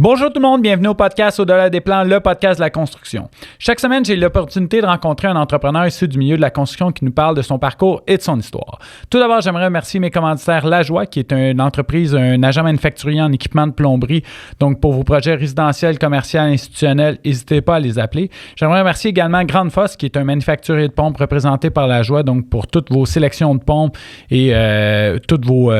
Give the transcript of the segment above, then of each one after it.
Bonjour tout le monde, bienvenue au podcast Au-delà des plans, le podcast de la construction. Chaque semaine, j'ai l'opportunité de rencontrer un entrepreneur issu du milieu de la construction qui nous parle de son parcours et de son histoire. Tout d'abord, j'aimerais remercier mes commanditaires Lajoie, qui est une entreprise, un agent manufacturier en équipement de plomberie. Donc, pour vos projets résidentiels, commerciaux, institutionnels, n'hésitez pas à les appeler. J'aimerais remercier également Grande Fosse, qui est un manufacturier de pompes représenté par Lajoie. Donc, pour toutes vos sélections de pompes et tous vos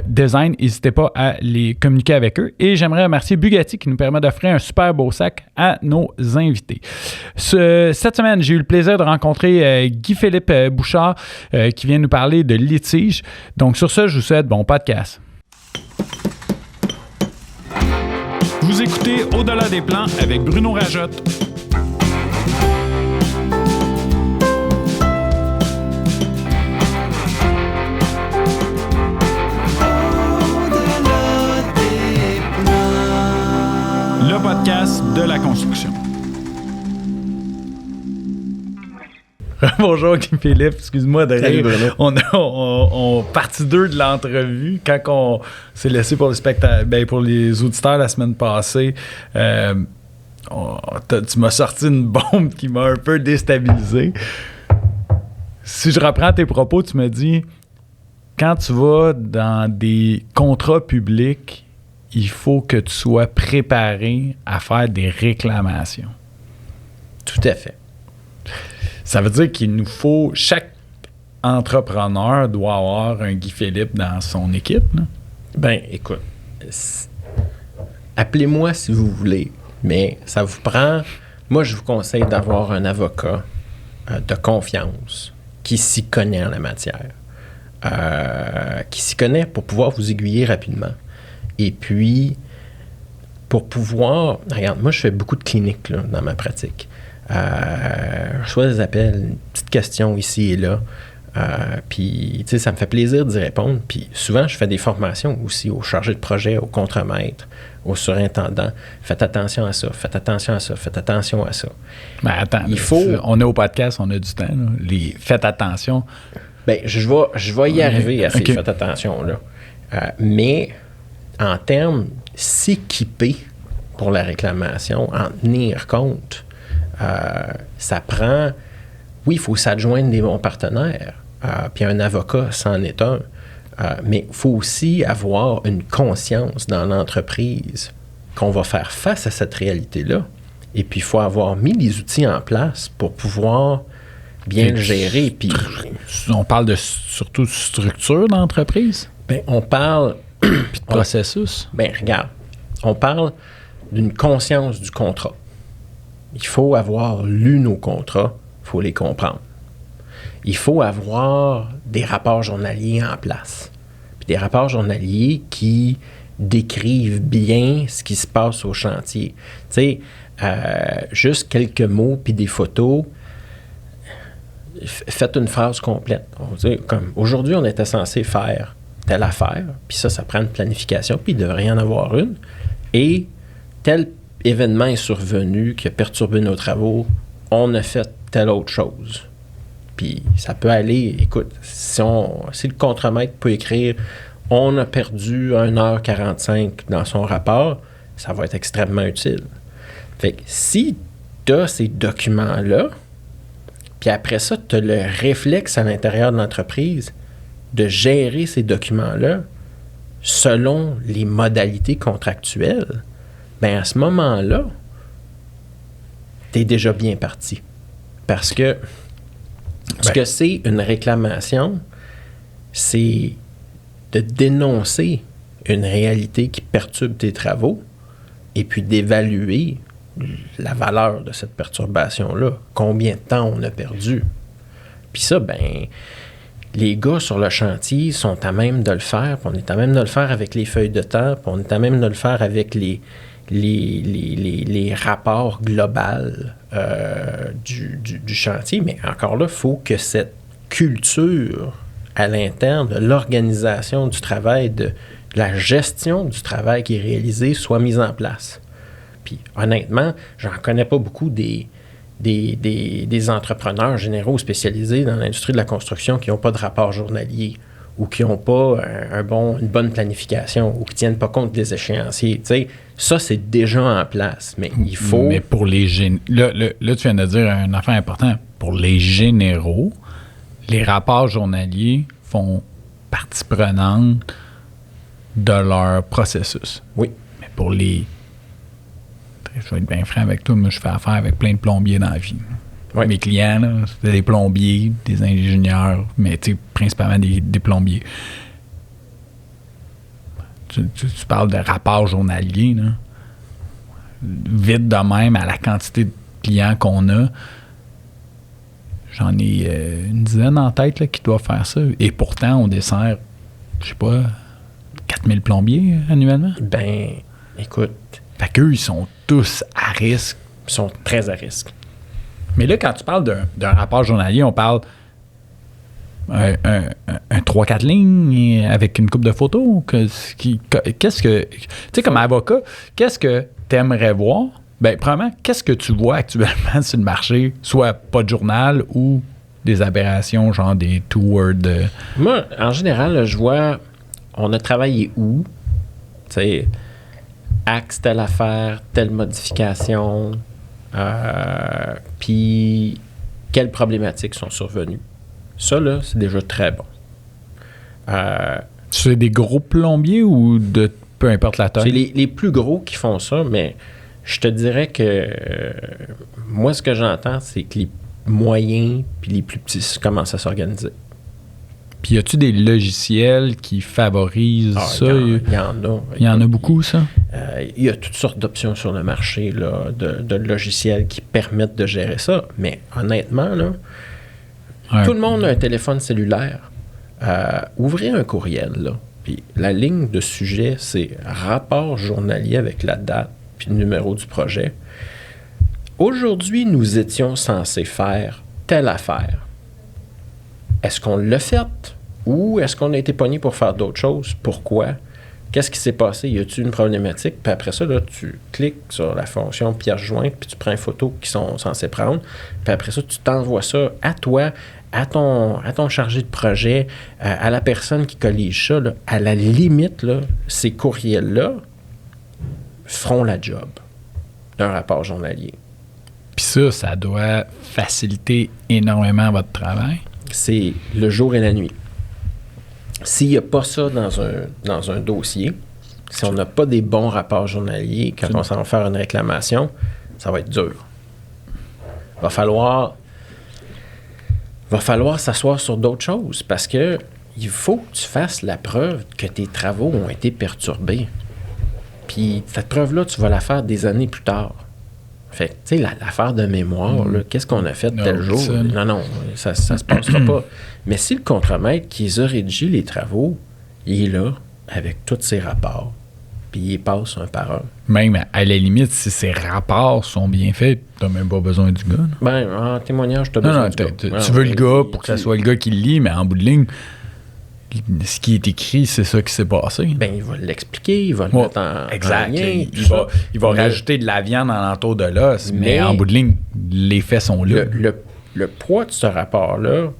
designs, n'hésitez pas à les communiquer avec eux. Et j'aimerais remercier Bugatti, qui nous permet d'offrir un super beau sac à nos invités. Cette semaine, j'ai eu le plaisir de rencontrer Guy-Philippe Bouchard qui vient nous parler de litige. Donc sur ce, je vous souhaite bon podcast. Vous écoutez Au-delà des plans avec Bruno Rajotte. Le podcast de la construction. Bonjour Guy-Philippe, excuse-moi de rire. On partie 2 de l'entrevue quand on s'est laissé pour pour les auditeurs la semaine passée. Tu m'as sorti une bombe qui m'a un peu déstabilisé. Si je reprends tes propos, tu me dis quand tu vas dans des contrats publics, il faut que tu sois préparé à faire des réclamations. Tout à fait. Ça veut dire qu'il nous faut... Chaque entrepreneur doit avoir un Guy-Philippe dans son équipe, là? Ben, écoute, appelez-moi si vous voulez, mais ça vous prend... Moi, je vous conseille d'avoir un avocat de confiance qui s'y connaît en la matière, qui s'y connaît pour pouvoir vous aiguiller rapidement. Et puis, pour pouvoir... Regarde, moi, je fais beaucoup de cliniques là, dans ma pratique. Je reçois des appels, une petite question ici et là. Puis, tu sais, ça me fait plaisir d'y répondre. Puis, souvent, je fais des formations aussi aux chargés de projet, aux contremaîtres, aux surintendants. Faites attention à ça, faites attention à ça, faites attention à ça. Mais attends, on est au podcast, on a du temps. Là. Faites attention. Bien, je vais y arriver à ces faites attention-là. Mais... En termes s'équiper pour la réclamation, en tenir compte, ça prend... Oui, il faut s'adjoindre des bons partenaires, puis un avocat, c'en est un. Mais il faut aussi avoir une conscience dans l'entreprise qu'on va faire face à cette réalité-là. Et puis, il faut avoir mis les outils en place pour pouvoir bien le gérer. Puis, on parle surtout de structure d'entreprise? Bien, on parle... Puis de processus? Bien, regarde, on parle d'une conscience du contrat. Il faut avoir lu nos contrats, il faut les comprendre. Il faut avoir des rapports journaliers en place. Puis des rapports journaliers qui décrivent bien ce qui se passe au chantier. Tu sais, juste quelques mots puis des photos, faites une phrase complète. On va dire, comme aujourd'hui, on était censé faire telle affaire, puis ça prend une planification, puis il devrait y en avoir une, et tel événement est survenu qui a perturbé nos travaux, on a fait telle autre chose. Puis ça peut aller, écoute, si le contremaître peut écrire « on a perdu 1h45 » dans son rapport, ça va être extrêmement utile. Fait que si tu as ces documents-là, puis après ça, tu as le réflexe à l'intérieur de l'entreprise de gérer ces documents-là selon les modalités contractuelles, bien à ce moment-là, tu es déjà bien parti. Parce que ce que c'est une réclamation, c'est de dénoncer une réalité qui perturbe tes travaux et puis d'évaluer la valeur de cette perturbation-là. Combien de temps on a perdu. Puis ça, ben les gars sur le chantier sont à même de le faire, puis on est à même de le faire avec les feuilles de temps, puis on est à même de le faire avec les rapports globaux du chantier. Mais encore là, il faut que cette culture à l'interne de l'organisation du travail, de la gestion du travail qui est réalisé soit mise en place. Puis honnêtement, j'en connais pas beaucoup des entrepreneurs généraux spécialisés dans l'industrie de la construction qui n'ont pas de rapport journalier ou qui n'ont pas une bonne planification ou qui ne tiennent pas compte des échéanciers. Tu sais, ça, c'est déjà en place, mais il faut... Mais pour les là, tu viens de dire un affaire important. Pour les généraux, les rapports journaliers font partie prenante de leur processus. Oui. Mais pour les... Je vais être bien franc avec toi, moi, je fais affaire avec plein de plombiers dans la vie. Oui. Mes clients, là, c'est des plombiers, des ingénieurs, mais principalement des plombiers. Tu parles de rapports journaliers, là. Vite de même, à la quantité de clients qu'on a, j'en ai une dizaine en tête là, qui doivent faire ça. Et pourtant, on dessert, je sais pas, 4000 plombiers annuellement. Ben, écoute... Fait qu'eux, ils sont tous à risque. Ils sont très à risque. Mais là, quand tu parles d'un rapport journalier, on parle un 3-4 lignes avec une couple de photos. Qu'est-ce que... Tu sais, comme avocat, qu'est-ce que tu aimerais voir? Bien, premièrement, qu'est-ce que tu vois actuellement sur le marché? Soit pas de journal ou des aberrations, genre des two-word... Moi, en général, là, je vois... On a travaillé où? Tu sais... Axe, telle affaire, telle modification, puis quelles problématiques sont survenues. Ça, là, c'est déjà très bon. C'est des gros plombiers ou de peu importe la taille? C'est les plus gros qui font ça, mais je te dirais que moi, ce que j'entends, c'est que les moyens puis les plus petits commencent à s'organiser. Puis, y a-tu des logiciels qui favorisent ça? Il y en a. Il y en a beaucoup, ça? Il y a toutes sortes d'options sur le marché là, de logiciels qui permettent de gérer ça. Mais honnêtement, là, tout le monde a un téléphone cellulaire. Ouvrez un courriel. Là, puis la ligne de sujet, c'est rapport journalier avec la date puis le numéro du projet. Aujourd'hui, nous étions censés faire telle affaire. Est-ce qu'on l'a fait ou est-ce qu'on a été pogné pour faire d'autres choses? Pourquoi? Qu'est-ce qui s'est passé? Y a-t-il une problématique? Puis après ça, là, tu cliques sur la fonction pièce jointe puis tu prends une photo qu'ils sont censés prendre. Puis après ça, tu t'envoies ça à toi, à ton chargé de projet, à la personne qui collige ça. Là. À la limite, là, ces courriels-là feront la job d'un rapport journalier. Puis ça doit faciliter énormément votre travail. C'est le jour et la nuit. S'il n'y a pas ça dans un dossier, si on n'a pas des bons rapports journaliers quand on s'en va faire une réclamation, ça va être dur. Va falloir s'asseoir sur d'autres choses parce que il faut que tu fasses la preuve que tes travaux ont été perturbés. Puis cette preuve-là, tu vas la faire des années plus tard. Fait que, tu sais, l'affaire de mémoire, là, qu'est-ce qu'on a fait tel jour? Non, ça se passera pas. Mais si le contremaître qui les a rédigé les travaux, il est là, avec tous ses rapports, puis il passe un par un. Même à la limite, si ces rapports sont bien faits, t'as même pas besoin du gars. Là. Ben, en témoignage, t'as besoin du gars. Tu veux le gars pour que ça soit le gars qui le lit, mais en bout de ligne, ce qui est écrit, c'est ça qui s'est passé. Ben, il va l'expliquer, il va le mettre en lien. Il va rajouter de la viande en l'entour de l'os, mais en bout de ligne, les faits sont là. Le poids de ce rapport-là,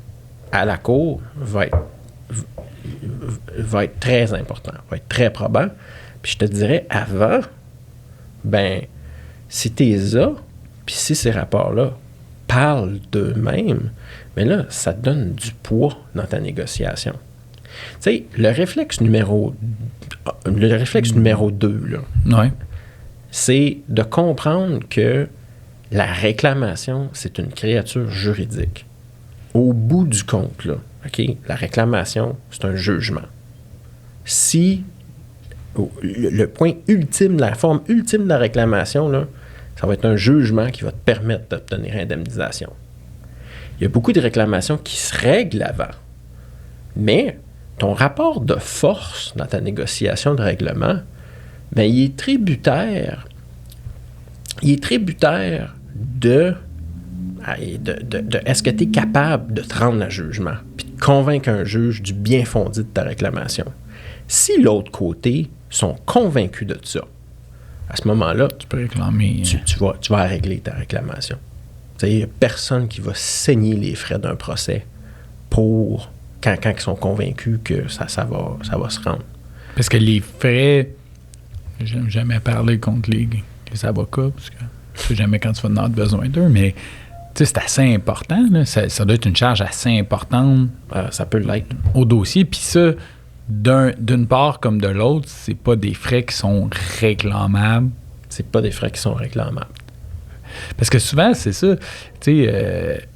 à la cour, va être très important, va être très probant. Puis je te dirais, avant, ben, si t'es là, puis si ces rapports-là parlent d'eux-mêmes, mais là, ça te donne du poids dans ta négociation. Tu sais, le réflexe numéro 2, là, c'est de comprendre que la réclamation, c'est une créature juridique. Au bout du compte, là, OK, la réclamation, c'est un jugement. Si le point ultime, la forme ultime de la réclamation, là, ça va être un jugement qui va te permettre d'obtenir indemnisation. Il y a beaucoup de réclamations qui se règlent avant, mais ton rapport de force dans ta négociation de règlement, bien, il est tributaire de est-ce que tu es capable de te rendre à jugement puis de convaincre un juge du bien fondé de ta réclamation. Si l'autre côté sont convaincus de ça, à ce moment-là, tu peux réclamer. Tu vas régler ta réclamation. Il n'y a personne qui va saigner les frais d'un procès pour quand ils sont convaincus que ça va se rendre. Parce que les frais, j'aime jamais parler contre les avocats, parce que tu sais jamais quand tu vas en avoir besoin d'eux, mais tu sais, c'est assez important. Là. Ça doit être une charge assez importante. Ça peut l'être. Au dossier. Puis ça, d'une part comme de l'autre, c'est pas des frais qui sont réclamables. C'est pas des frais qui sont réclamables. Parce que souvent, c'est ça. Tu sais,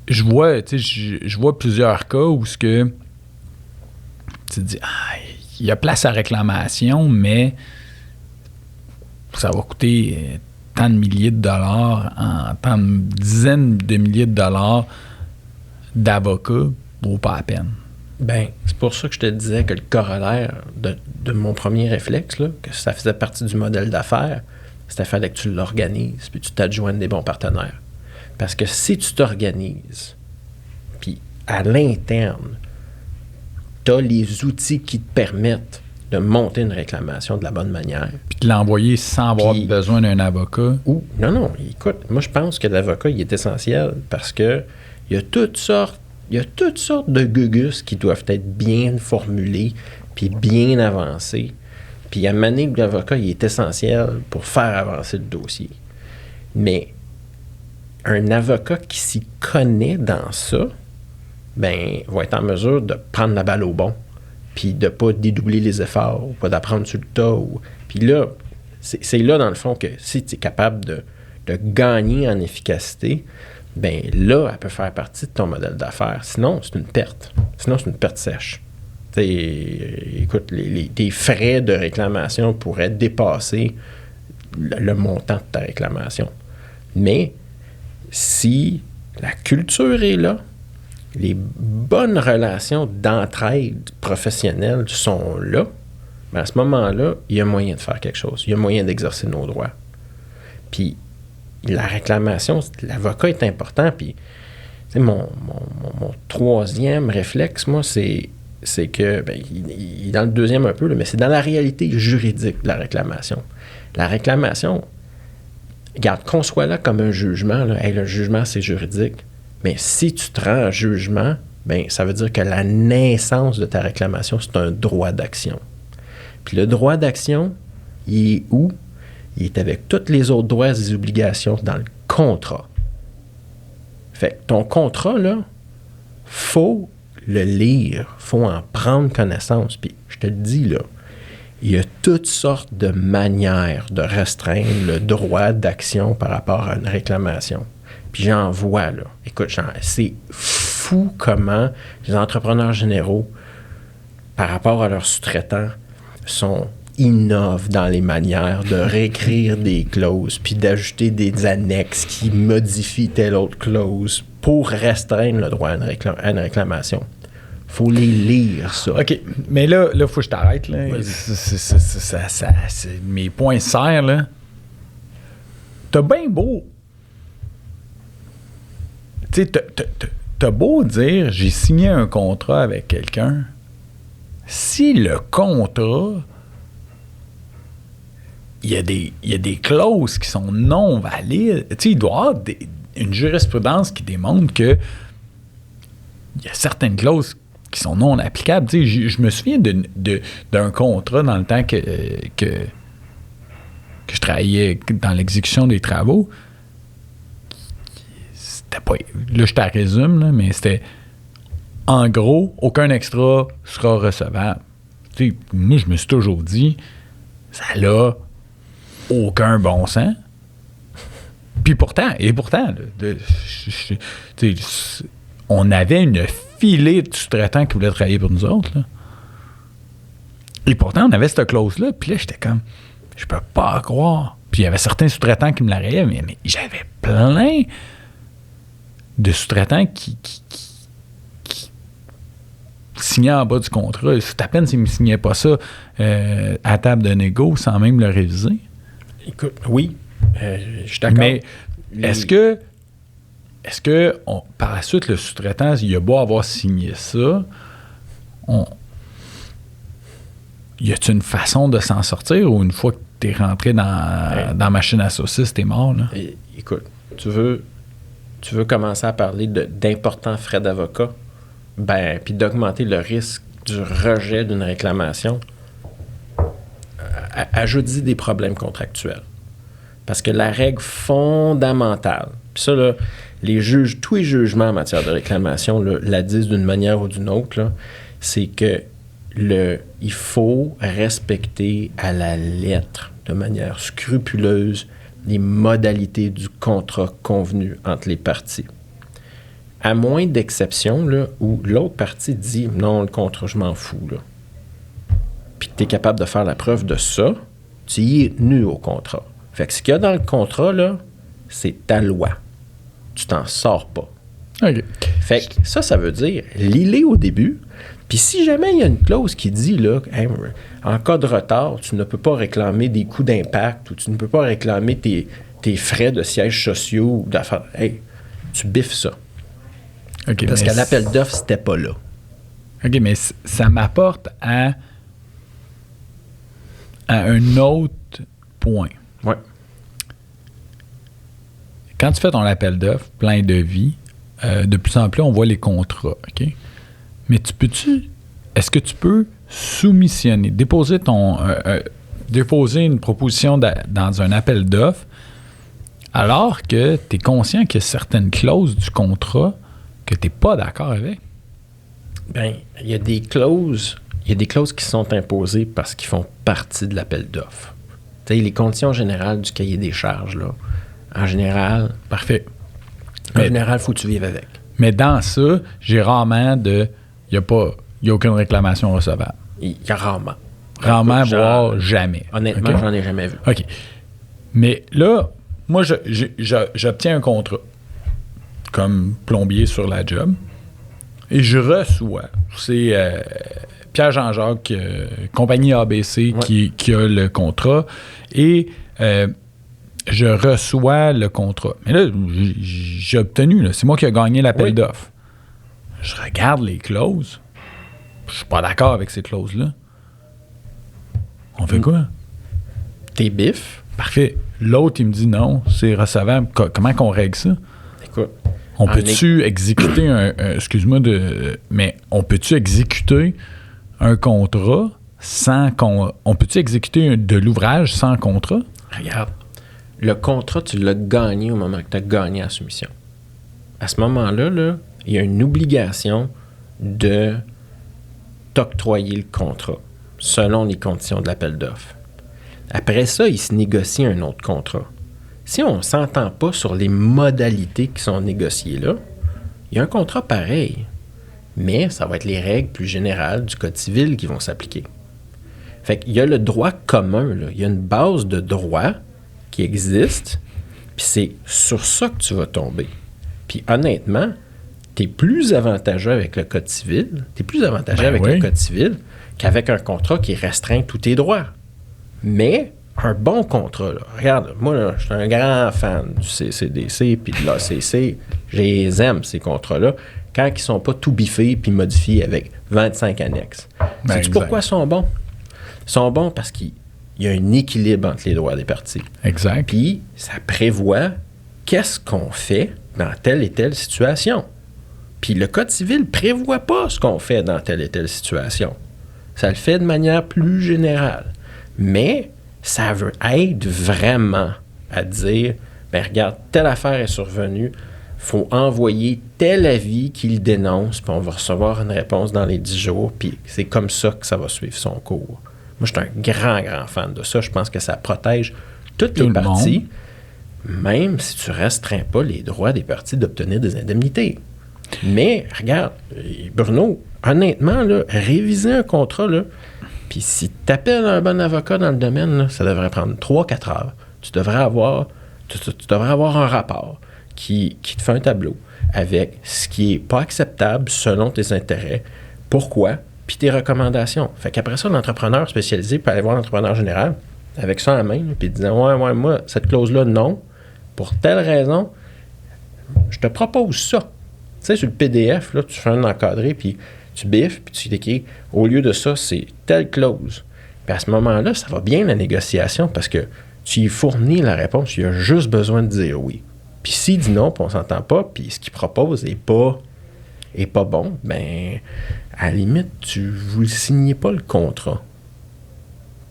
je vois plusieurs cas où ce que tu te dis, il y a place à réclamation, mais ça va coûter tant de milliers de dollars, tant de dizaines de milliers de dollars d'avocats, vaut pas la peine. Ben, c'est pour ça que je te disais que le corollaire de mon premier réflexe, là, que ça faisait partie du modèle d'affaires, c'était fallait que tu l'organises, puis tu t'adjoignes des bons partenaires. Parce que si tu t'organises, puis à l'interne, tu as les outils qui te permettent de monter une réclamation de la bonne manière. Puis de l'envoyer sans avoir besoin d'un avocat. Non, écoute, moi je pense que l'avocat, il est essentiel parce que il y a toutes sortes de gugus qui doivent être bien formulés puis bien avancés. Puis à un moment donné, l'avocat, il est essentiel pour faire avancer le dossier. Mais un avocat qui s'y connaît dans ça, ben, va être en mesure de prendre la balle au bon, puis de ne pas dédoubler les efforts, ou pas d'apprendre sur le tas. Puis là, c'est là, dans le fond, que si tu es capable de gagner en efficacité, ben là, elle peut faire partie de ton modèle d'affaires. Sinon, c'est une perte. Sinon, c'est une perte sèche. Écoute, tes frais de réclamation pourraient dépasser le montant de ta réclamation. Mais si la culture est là, les bonnes relations d'entraide professionnelles sont là, ben à ce moment-là, il y a moyen de faire quelque chose. Il y a moyen d'exercer nos droits. Puis, la réclamation, l'avocat est important. Puis, mon troisième réflexe, moi, c'est que, ben, il est dans le deuxième un peu, là, mais c'est dans la réalité juridique de la réclamation. La réclamation, regarde, qu'on soit là comme un jugement, là, hey, le jugement, c'est juridique. Mais si tu te rends à jugement, ben, ça veut dire que la naissance de ta réclamation, c'est un droit d'action. Puis le droit d'action, il est où? Il est avec tous les autres droits et obligations dans le contrat. Fait que ton contrat, là, faut le lire, faut en prendre connaissance. Puis je te le dis, là, il y a toutes sortes de manières de restreindre le droit d'action par rapport à une réclamation. Puis j'en vois, là. Écoute, c'est fou comment les entrepreneurs généraux, par rapport à leurs sous-traitants, innovent dans les manières de réécrire des clauses puis d'ajouter des annexes qui modifient telle autre clause pour restreindre le droit à une réclamation. Faut les lire, ça. OK, mais là, faut que je t'arrête. Là. Mes points serrent, là. T'as bien beau... Tu sais, t'as beau dire, j'ai signé un contrat avec quelqu'un, si le contrat, il y a des clauses qui sont non valides, tu sais, il doit y avoir une jurisprudence qui démontre que il y a certaines clauses qui sont non applicables. Tu sais, je me souviens d'un contrat dans le temps que je travaillais dans l'exécution des travaux. Pas, là, je te résume, là, mais c'était en gros, aucun extra sera recevable. Tu sais, moi, je me suis toujours dit, ça n'a aucun bon sens. Puis pourtant, on avait une filée de sous-traitants qui voulaient travailler pour nous autres. Là. Et pourtant, on avait cette clause-là. Puis là, j'étais comme, je peux pas croire. Puis il y avait certains sous-traitants qui me la rayaient, mais j'avais plein de sous-traitants qui signaient en bas du contrat. C'est à peine s'ils ne signaient pas ça à table de négo sans même le réviser. Écoute, oui, je suis d'accord. Mais est-ce que par la suite, le sous-traitant, il a beau avoir signé ça, y a-t-il une façon de s'en sortir ou une fois que tu es rentré dans la machine à saucisses, t'es mort? Là? Écoute, tu veux commencer à parler d'importants frais d'avocat, puis d'augmenter le risque du rejet d'une réclamation, ajoute des problèmes contractuels. Parce que la règle fondamentale, puis ça, là, tous les jugements en matière de réclamation là, la disent d'une manière ou d'une autre, là, c'est que il faut respecter à la lettre, de manière scrupuleuse, les modalités du contrat convenu entre les parties. À moins d'exceptions là, où l'autre partie dit « Non, le contrat, je m'en fous. » Puis que tu es capable de faire la preuve de ça, tu y es tenu au contrat. Fait que ce qu'il y a dans le contrat, là, c'est ta loi. Tu t'en sors pas. OK. Fait que ça veut dire, lis-les au début, puis si jamais il y a une clause qui dit, là, hey, en cas de retard, tu ne peux pas réclamer des coûts d'impact ou tu ne peux pas réclamer tes frais de sièges sociaux ou d'affaires, hey, tu biffes ça. Okay, parce qu'à l'appel d'offres, c'était pas là. OK, mais ça m'apporte à un autre point. Ouais. Quand tu fais ton appel d'offres, plein de vie, de plus en plus, on voit les contrats, OK? Mais est-ce que tu peux soumissionner, déposer une proposition dans un appel d'offres alors que tu es conscient qu'il y a certaines clauses du contrat que tu n'es pas d'accord avec? Bien, il y a des clauses qui sont imposées parce qu'ils font partie de l'appel d'offres. Tu sais, les conditions générales du cahier des charges, là, en général... Parfait. En général, il faut que tu vives avec. Mais dans ça, j'ai rarement il n'y a aucune réclamation recevable. Il y a rarement. Rarement, voire jamais. Honnêtement, okay? J'en ai jamais vu. OK. Mais là, moi, j'obtiens un contrat comme plombier sur la job et je reçois. C'est Pierre-Jean-Jacques, compagnie ABC, qui a le contrat et je reçois le contrat. Mais là, j'ai obtenu, là, c'est moi qui ai gagné l'appel d'offres. Je regarde les clauses. Je suis pas d'accord avec ces clauses-là. On fait quoi? T'es bif. Parfait. L'autre, il me dit non, c'est recevable. Comment qu'on règle ça? Écoute. On peut-tu exécuter excuse-moi mais on peut-tu exécuter un contrat sans on peut-tu exécuter de l'ouvrage sans contrat? Regarde. Le contrat, tu l'as gagné au moment que tu as gagné la soumission. À ce moment-là, là, il y a une obligation de t'octroyer le contrat selon les conditions de l'appel d'offres. Après ça, il se négocie un autre contrat. Si on ne s'entend pas sur les modalités qui sont négociées là, il y a un contrat pareil, mais ça va être les règles plus générales du Code civil qui vont s'appliquer. Fait qu'il y a le droit commun, là. Il y a une base de droit qui existe, puis c'est sur ça que tu vas tomber. Puis honnêtement, t'es plus avantageux avec le Code civil, le Code civil qu'avec un contrat qui restreint tous tes droits. Mais un bon contrat, là, regarde, moi, là, je suis un grand fan du CCDC puis de l'ACC, je les aime, ces contrats-là, quand ils ne sont pas tout biffés puis modifiés avec 25 annexes. Sais-tu pourquoi ils sont bons? Ils sont bons parce qu'il y a un équilibre entre les droits des parties. Exact. Puis, ça prévoit qu'est-ce qu'on fait dans telle et telle situation. Puis, le Code civil ne prévoit pas ce qu'on fait dans telle et telle situation. Ça le fait de manière plus générale. Mais ça veut aider vraiment à dire, ben regarde, telle affaire est survenue, il faut envoyer tel avis qu'il dénonce, puis on va recevoir une réponse dans les 10 jours, puis c'est comme ça que ça va suivre son cours. Moi, je suis un grand fan de ça. Je pense que ça protège toutes les parties, même si tu ne restreins pas les droits des parties d'obtenir des indemnités. Mais, regarde, Bruno, honnêtement, là, réviser un contrat, là, puis si tu appelles un bon avocat dans le domaine, là, ça devrait prendre 3-4 heures. Tu devrais avoir un rapport qui te fait un tableau avec ce qui n'est pas acceptable selon tes intérêts, pourquoi, puis tes recommandations. Fait qu'après ça, l'entrepreneur spécialisé peut aller voir l'entrepreneur général avec ça en main, puis disant ouais, moi, cette clause-là, non, pour telle raison, je te propose ça. Tu sais, sur le PDF, là, tu fais un encadré, puis tu biffes, puis tu t'écris, au lieu de ça, c'est telle clause. Puis à ce moment-là, ça va bien la négociation parce que tu y fournis la réponse, il a juste besoin de dire oui. Puis s'il dit non, puis on s'entend pas, puis ce qu'il propose n'est pas est pas bon, à la limite, vous ne signez pas le contrat.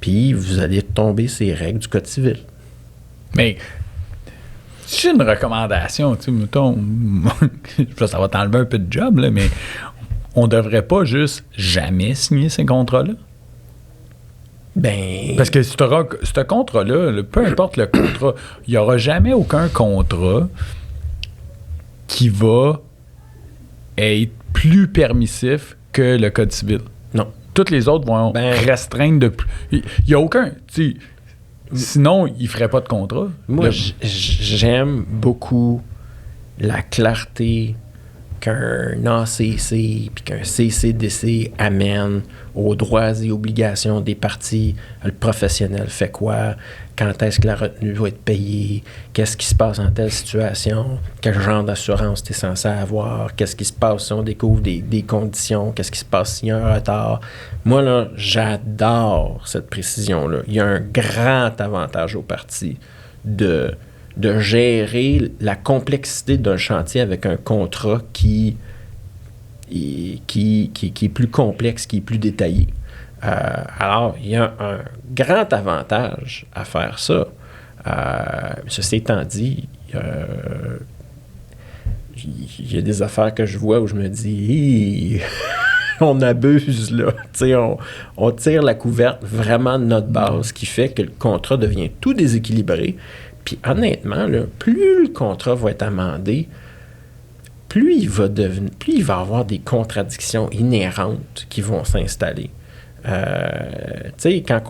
Puis vous allez tomber ces règles du Code civil. Mais j'ai une recommandation, tu sais, mettons, ça va t'enlever un peu de job, là, mais on devrait pas juste jamais signer ces contrats-là? Parce que ce contrat-là, peu importe le contrat, il n'y aura jamais aucun contrat qui va être plus permissif que le Code civil. Non. Toutes les autres vont restreindre de plus. Il n'y a aucun. Sinon, il ne ferait pas de contrat. Moi, j'aime beaucoup la clarté qu'un ACC puis qu'un CCDC amène aux droits et obligations des parties. Le professionnel fait quoi? Quand est-ce que la retenue va être payée? Qu'est-ce qui se passe en telle situation? Quel genre d'assurance tu es censé avoir? Qu'est-ce qui se passe si on découvre des conditions? Qu'est-ce qui se passe s'il y a un retard? Moi, là, j'adore cette précision-là. Il y a un grand avantage aux parties de gérer la complexité d'un chantier avec un contrat qui est plus complexe, qui est plus détaillé. Alors, il y a un grand avantage à faire ça. Ceci étant dit, il y a des affaires que je vois où je me dis on abuse, là. On tire la couverte vraiment de notre base, ce qui fait que le contrat devient tout déséquilibré. Puis honnêtement, là, plus le contrat va être amendé, plus il va avoir des contradictions inhérentes qui vont s'installer. Quand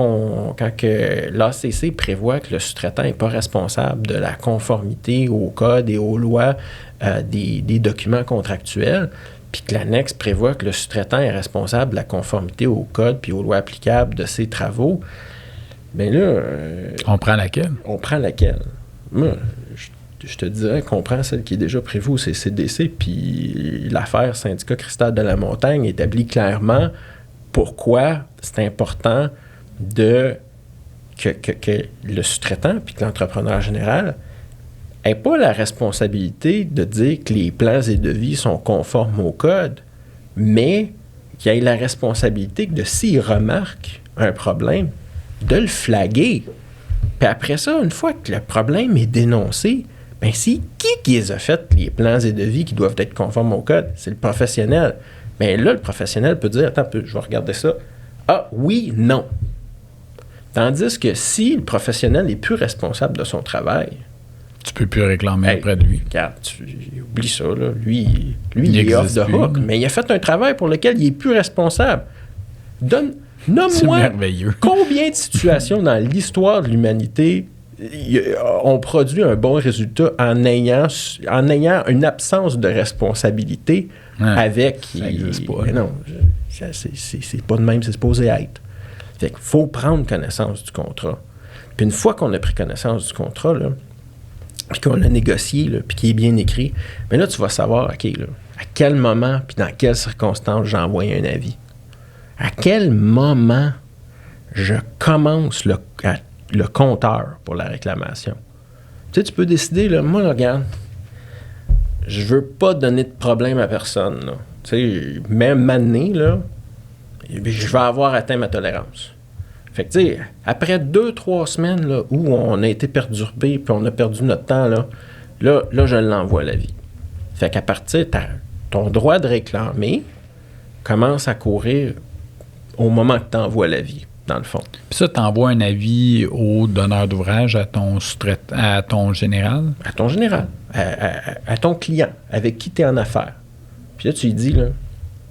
l'ACC prévoit que le sous-traitant n'est pas responsable de la conformité au code et aux lois des documents contractuels, puis que l'annexe prévoit que le sous-traitant est responsable de la conformité au code puis aux lois applicables de ses travaux, bien là... on prend laquelle? On prend laquelle? Moi, je te dirais qu'on prend celle qui est déjà prévue au CCDC, puis l'affaire Syndicat Cristal de la Montagne établit clairement pourquoi c'est important que le sous-traitant puis que l'entrepreneur général n'ait pas la responsabilité de dire que les plans et devis sont conformes au code, mais qu'il ait la responsabilité de, s'il remarque un problème, de le flaguer. Puis après ça, une fois que le problème est dénoncé, bien, c'est qui les a fait, les plans et devis qui doivent être conformes au code? C'est le professionnel. Mais là, le professionnel peut dire, attends, je vais regarder ça. Ah, oui, non. Tandis que si le professionnel n'est plus responsable de son travail... Tu peux plus réclamer auprès de lui. Regarde, oublie ça, là. Lui il est off the hook, mais il a fait un travail pour lequel il n'est plus responsable. Nomme-moi combien de situations dans l'histoire de l'humanité ont produit un bon résultat en ayant une absence de responsabilité avec... Ça n'existe pas. Non, c'est pas de même, c'est supposé être. Fait qu'il faut prendre connaissance du contrat. Puis une fois qu'on a pris connaissance du contrat, là, puis qu'on l'a négocié, là, puis qu'il est bien écrit, bien là, tu vas savoir, OK, là, à quel moment, puis dans quelles circonstances j'envoie un avis. À quel moment je commence le compteur pour la réclamation. Tu sais, tu peux décider, là, moi, là, regarde, je veux pas donner de problème à personne, là. Tu sais, même année, là, je vais avoir atteint ma tolérance. Fait que, tu sais, après 2-3 semaines, là, où on a été perturbé, puis on a perdu notre temps, là, je l'envoie à l'avis. Fait qu'à partir, ton droit de réclamer commence à courir au moment que tu envoies l'avis, dans le fond. Puis ça, tu envoies un avis au donneur d'ouvrage, à ton général? À ton général, à ton client, avec qui tu es en affaires. Puis là, tu lui dis, là,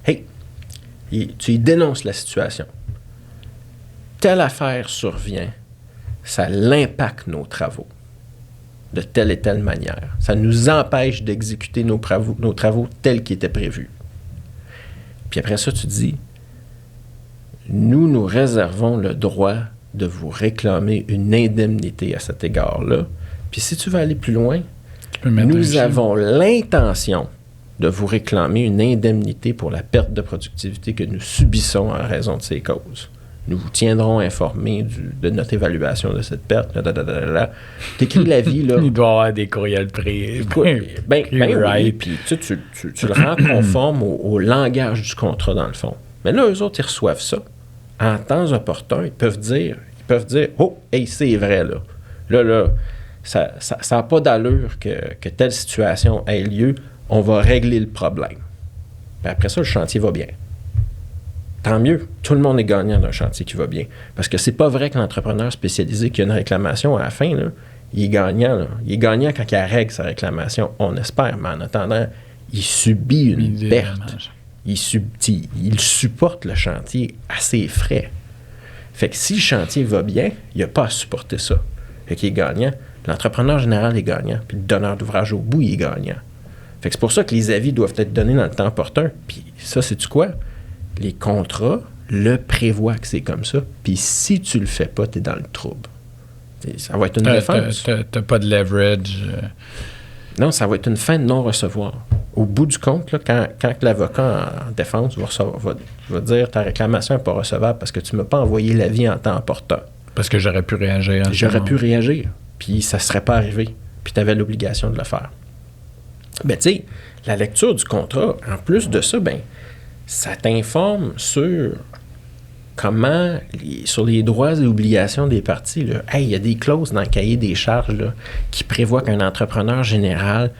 hey, tu lui dénonces la situation. Telle affaire survient, ça l'impacte nos travaux de telle et telle manière. Ça nous empêche d'exécuter nos travaux tels qu'ils étaient prévus. Puis après ça, tu dis, nous réservons le droit de vous réclamer une indemnité à cet égard-là. Puis si tu veux aller plus loin, nous avons l'intention de vous réclamer une indemnité pour la perte de productivité que nous subissons en raison de ces causes. Nous vous tiendrons informés de notre évaluation de cette perte. T'écris l'avis, là. Il doit y avoir des courriels pris. Oui, puis tu le rends conforme au langage du contrat, dans le fond. Mais là, eux autres, ils reçoivent ça. En temps opportun, ils peuvent dire, oh, hey, c'est vrai, là. Là, ça n'a pas d'allure que telle situation ait lieu. On va régler le problème. Puis après ça, le chantier va bien. Tant mieux. Tout le monde est gagnant d'un chantier qui va bien. Parce que c'est pas vrai que l'entrepreneur spécialisé qui a une réclamation à la fin, là, il est gagnant. Là. Il est gagnant quand il règle sa réclamation, on espère. Mais en attendant, il subit une perte. Il supporte le chantier à ses frais. Fait que si le chantier va bien, il n'a pas à supporter ça. Fait qu'il est gagnant. L'entrepreneur général est gagnant. Puis le donneur d'ouvrage au bout, il est gagnant. Fait que c'est pour ça que les avis doivent être donnés dans le temps opportun. Puis ça, c'est-tu quoi? Les contrats le prévoient que c'est comme ça. Puis si tu le fais pas, tu es dans le trouble. Ça va être une défense. T'as pas de leverage. Non, ça va être une fin de non-recevoir. Au bout du compte, là, quand l'avocat en défense va dire ta réclamation n'est pas recevable parce que tu ne m'as pas envoyé l'avis en temps opportun. Parce que j'aurais pu réagir. J'aurais pu réagir. Puis ça ne serait pas arrivé. Puis tu avais l'obligation de le faire. Ben, tu sais, la lecture du contrat, en plus de ça, ben, ça t'informe sur comment, sur les droits et obligations des parties. Il y a des clauses dans le cahier des charges là, qui prévoient qu'un entrepreneur général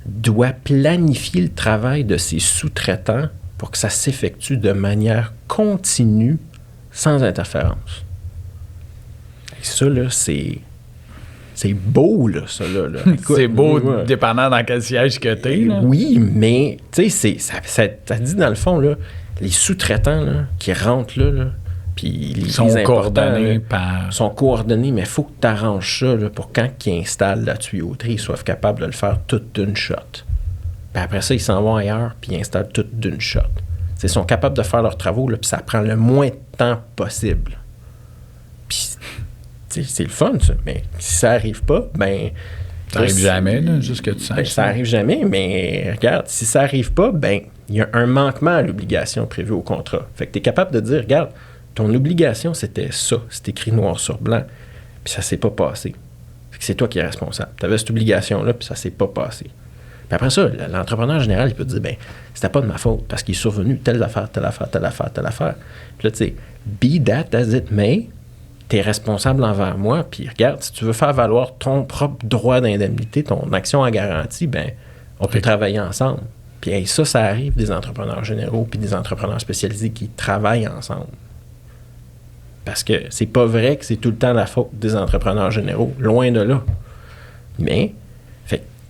doit planifier le travail de ses sous-traitants pour que ça s'effectue de manière continue, sans interférence. Et ça, là, c'est beau, là, ça, là. Écoute, c'est beau, dépendant dans quel siège que t'es, là. Oui, mais, tu sais, ça dit, dans le fond, là, les sous-traitants, là, qui rentrent là, puis les sont coordonnés sont coordonnés, mais il faut que tu arranges ça, là, pour quand ils installent la tuyauterie, ils soient capables de le faire toute d'une shot. Puis après ça, ils s'en vont ailleurs, puis ils installent toute d'une shot. Ils sont capables de faire leurs travaux, là, puis ça prend le moins de temps possible. Puis c'est le fun, ça. Mais si ça n'arrive pas, ben... Ça n'arrive jamais, là, juste que tu saches. Ben, ça n'arrive jamais, mais regarde, si ça n'arrive pas, ben il y a un manquement à l'obligation prévue au contrat. Fait que tu es capable de dire, regarde, ton obligation, c'était ça. C'est écrit noir sur blanc. Puis ça s'est pas passé. Fait que c'est toi qui es responsable. Tu avais cette obligation-là, puis ça s'est pas passé. Puis après ça, l'entrepreneur général, il peut dire, ben c'était pas de ma faute, parce qu'il est survenu telle affaire. Puis là, tu sais, be that as it may, tu es responsable envers moi, puis regarde, si tu veux faire valoir ton propre droit d'indemnité, ton action en garantie, ben on peut travailler ensemble. Puis hey, ça arrive des entrepreneurs généraux puis des entrepreneurs spécialisés qui travaillent ensemble. Parce que c'est pas vrai que c'est tout le temps la faute des entrepreneurs généraux, loin de là. Mais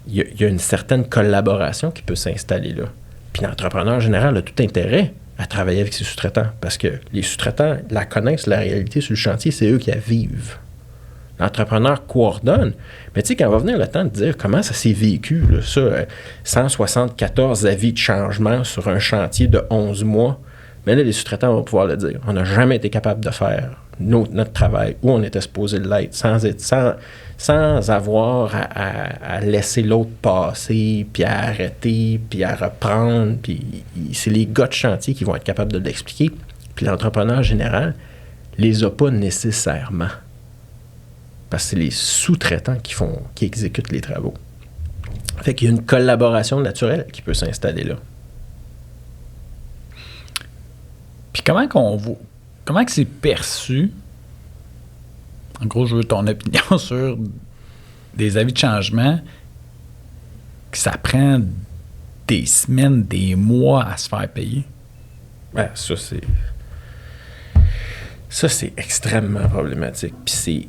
il y a une certaine collaboration qui peut s'installer là. Puis l'entrepreneur général a tout intérêt à travailler avec ses sous-traitants parce que les sous-traitants la connaissent, la réalité sur le chantier, c'est eux qui la vivent. L'entrepreneur coordonne. Mais tu sais, quand va venir le temps de dire comment ça s'est vécu, là, ça, 174 avis de changement sur un chantier de 11 mois, mais là, les sous-traitants vont pouvoir le dire. On n'a jamais été capable de faire notre travail où on était supposé l'être, sans avoir à laisser l'autre passer, puis à arrêter, puis à reprendre. Puis c'est les gars de chantier qui vont être capables de l'expliquer. Puis l'entrepreneur général les a pas nécessairement. Parce que c'est les sous-traitants qui exécutent les travaux. Fait qu'il y a une collaboration naturelle qui peut s'installer là. Puis comment que c'est perçu? En gros, je veux ton opinion sur des avis de changement que ça prend des semaines, des mois à se faire payer. Ouais, ça, c'est extrêmement problématique. Puis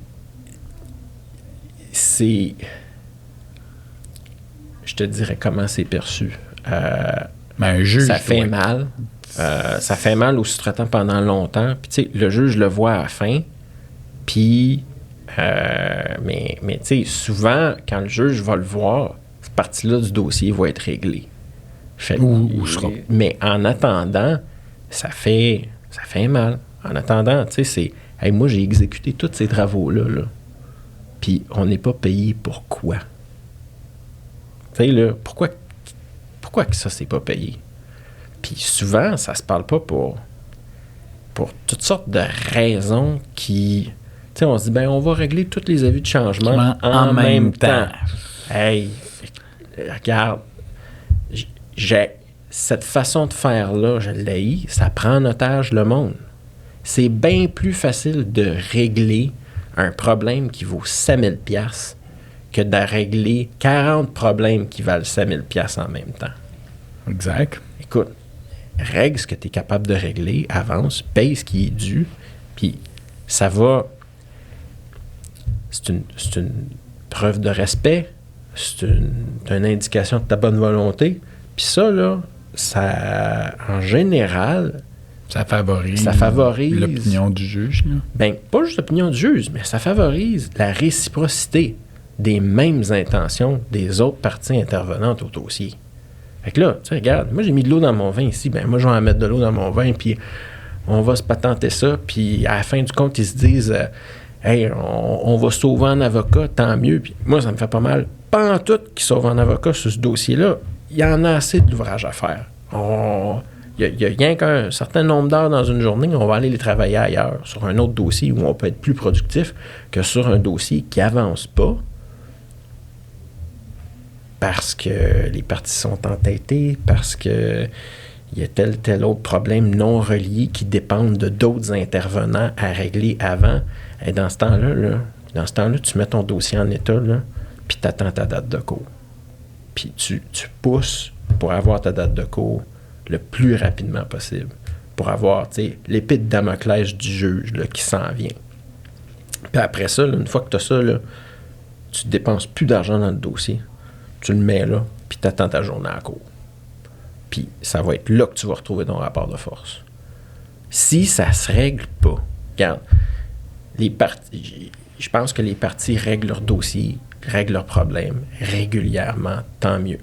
je te dirais comment c'est perçu. Un juge, ça fait mal. Ça fait mal aux sous-traitants pendant longtemps. Puis, tu sais, le juge le voit à la fin. Puis, mais tu sais, souvent, quand le juge va le voir, cette partie-là du dossier va être réglée. Mais en attendant, ça fait mal. En attendant, tu sais, c'est... Hey, moi, j'ai exécuté tous ces travaux-là, là. Puis, on n'est pas payé pour quoi? Tu sais, là, pourquoi que ça, c'est pas payé? Puis souvent, ça se parle pas pour pour toutes sortes de raisons qui... Tu sais, on se dit, ben on va régler tous les avis de changement en même temps. Hey, regarde, cette façon de faire-là, je l'ai, ça prend en otage le monde. C'est bien plus facile de régler un problème qui vaut 5 000 $ que de régler 40 problèmes qui valent 5 000 $ en même temps. Exact. Écoute, règle ce que tu es capable de régler, avance, paye ce qui est dû, puis ça va... C'est une preuve de respect, c'est une indication de ta bonne volonté, puis ça, là, ça, en général... Ça favorise l'opinion du juge. Là. Ben, pas juste l'opinion du juge, mais ça favorise la réciprocité des mêmes intentions des autres parties intervenantes au dossier. Fait que là, tu sais, regarde, moi j'ai mis de l'eau dans mon vin ici, ben moi je vais en mettre de l'eau dans mon vin, puis on va se patenter ça, puis à la fin du compte, ils se disent hey, on va sauver en avocat, tant mieux. Puis moi, ça me fait pas mal. Pas en tout qui sauve en avocat sur ce dossier-là. Il y en a assez de l'ouvrage à faire. Il y a rien qu'un certain nombre d'heures dans une journée, on va aller les travailler ailleurs, sur un autre dossier où on peut être plus productif que sur un dossier qui avance pas parce que les parties sont entêtées, parce que il y a tel autre problème non relié qui dépendent de d'autres intervenants à régler avant. Et dans ce temps-là, tu mets ton dossier en état, là, puis tu attends ta date de cours. Puis tu pousses pour avoir ta date de cours le plus rapidement possible, pour avoir l'épée de Damoclès du juge là, qui s'en vient. Puis après ça, là, une fois que tu as ça, là, tu ne dépenses plus d'argent dans le dossier. Tu le mets là, puis tu attends ta journée à cour. Puis ça va être là que tu vas retrouver ton rapport de force. Si ça se règle pas, regarde, je pense que les parties règlent leurs dossiers, règlent leurs problèmes régulièrement, tant mieux.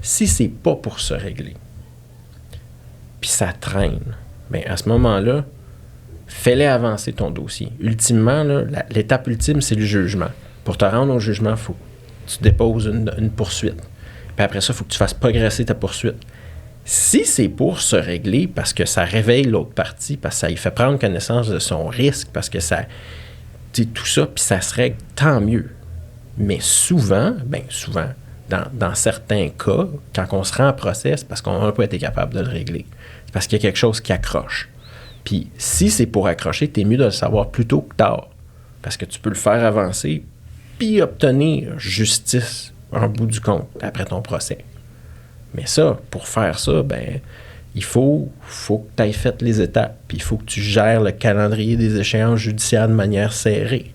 Si c'est pas pour se régler, puis ça traîne, bien à ce moment-là, fais-les avancer ton dossier. Ultimement, là, l'étape ultime, c'est le jugement. Pour te rendre au jugement, il faut que tu déposes une poursuite. Puis après ça, il faut que tu fasses progresser ta poursuite. Si c'est pour se régler, parce que ça réveille l'autre partie, parce que ça lui fait prendre connaissance de son risque, parce que ça... tout ça, puis ça se règle, tant mieux. Mais souvent, dans certains cas, quand on se rend en procès, c'est parce qu'on n'a pas été capable de le régler. C'est parce qu'il y a quelque chose qui accroche. Puis si c'est pour accrocher, t'es mieux de le savoir plus tôt que tard. Parce que tu peux le faire avancer, puis obtenir justice en bout du compte, après ton procès. Mais ça, pour faire ça, ben, il faut que tu aies fait les étapes, puis il faut que tu gères le calendrier des échéances judiciaires de manière serrée.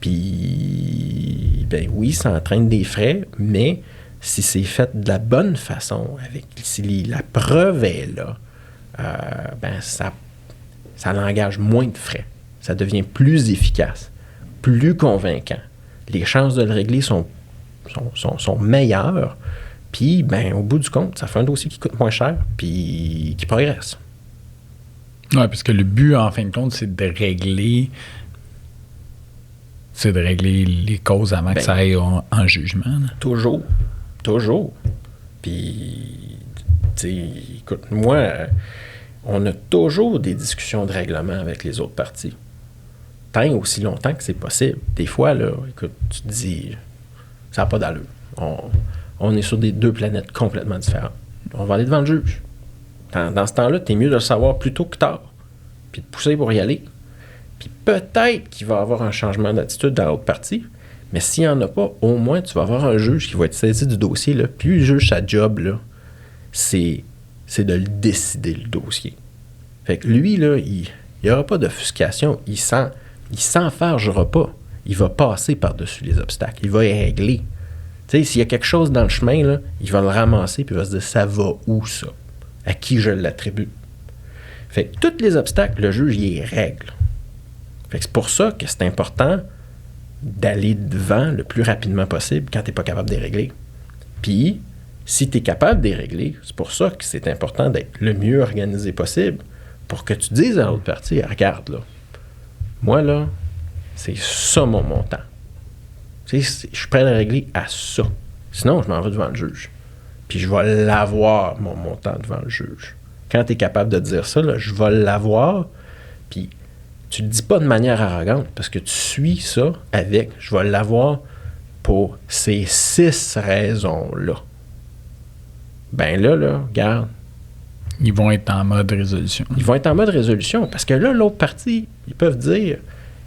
Puis, ben oui, ça entraîne des frais, mais si c'est fait de la bonne façon, si la preuve est là, ben ça engage moins de frais. Ça devient plus efficace, plus convaincant. Les chances de le régler sont meilleures. Puis, ben, au bout du compte, ça fait un dossier qui coûte moins cher puis qui progresse. Oui, parce que le but, en fin de compte, c'est de régler les causes avant que ça aille en jugement. Là. Toujours. Puis, tu sais, écoute, moi, on a toujours des discussions de règlement avec les autres parties. Tant aussi longtemps que c'est possible. Des fois, là, écoute, tu te dis, ça n'a pas d'allure. On est sur deux planètes complètement différentes. On va aller devant le juge. Dans ce temps-là, t'es mieux de le savoir plus tôt que tard. Puis de pousser pour y aller. Puis peut-être qu'il va y avoir un changement d'attitude dans l'autre partie. Mais s'il n'y en a pas, au moins, tu vas avoir un juge qui va être saisi du dossier. Là. Puis le juge, sa job, là, c'est de le décider, le dossier. Fait que lui, là, il n'y aura pas d'offuscation. Il s'enfargera pas. Il va passer par-dessus les obstacles. Il va y régler. Tu sais, s'il y a quelque chose dans le chemin, là, il va le ramasser puis il va se dire, ça va où, ça? À qui je l'attribue? Fait que tous les obstacles, le juge, il les règle. Fait que c'est pour ça que c'est important d'aller devant le plus rapidement possible quand tu n'es pas capable de les régler. Puis, si tu es capable de les régler, c'est pour ça que c'est important d'être le mieux organisé possible pour que tu dises à l'autre partie, regarde, là, moi, là, c'est ça mon montant. Je suis prêt à le régler à ça. Sinon, je m'en vais devant le juge. Puis je vais l'avoir, mon montant, devant le juge. quand tu es capable de dire ça, là, je vais l'avoir, puis tu le dis pas de manière arrogante, parce que tu suis ça avec « je vais l'avoir pour ces 6 raisons-là ». Ben là, regarde. Ils vont être en mode résolution. Ils vont être en mode résolution, parce que là, l'autre partie, ils peuvent dire...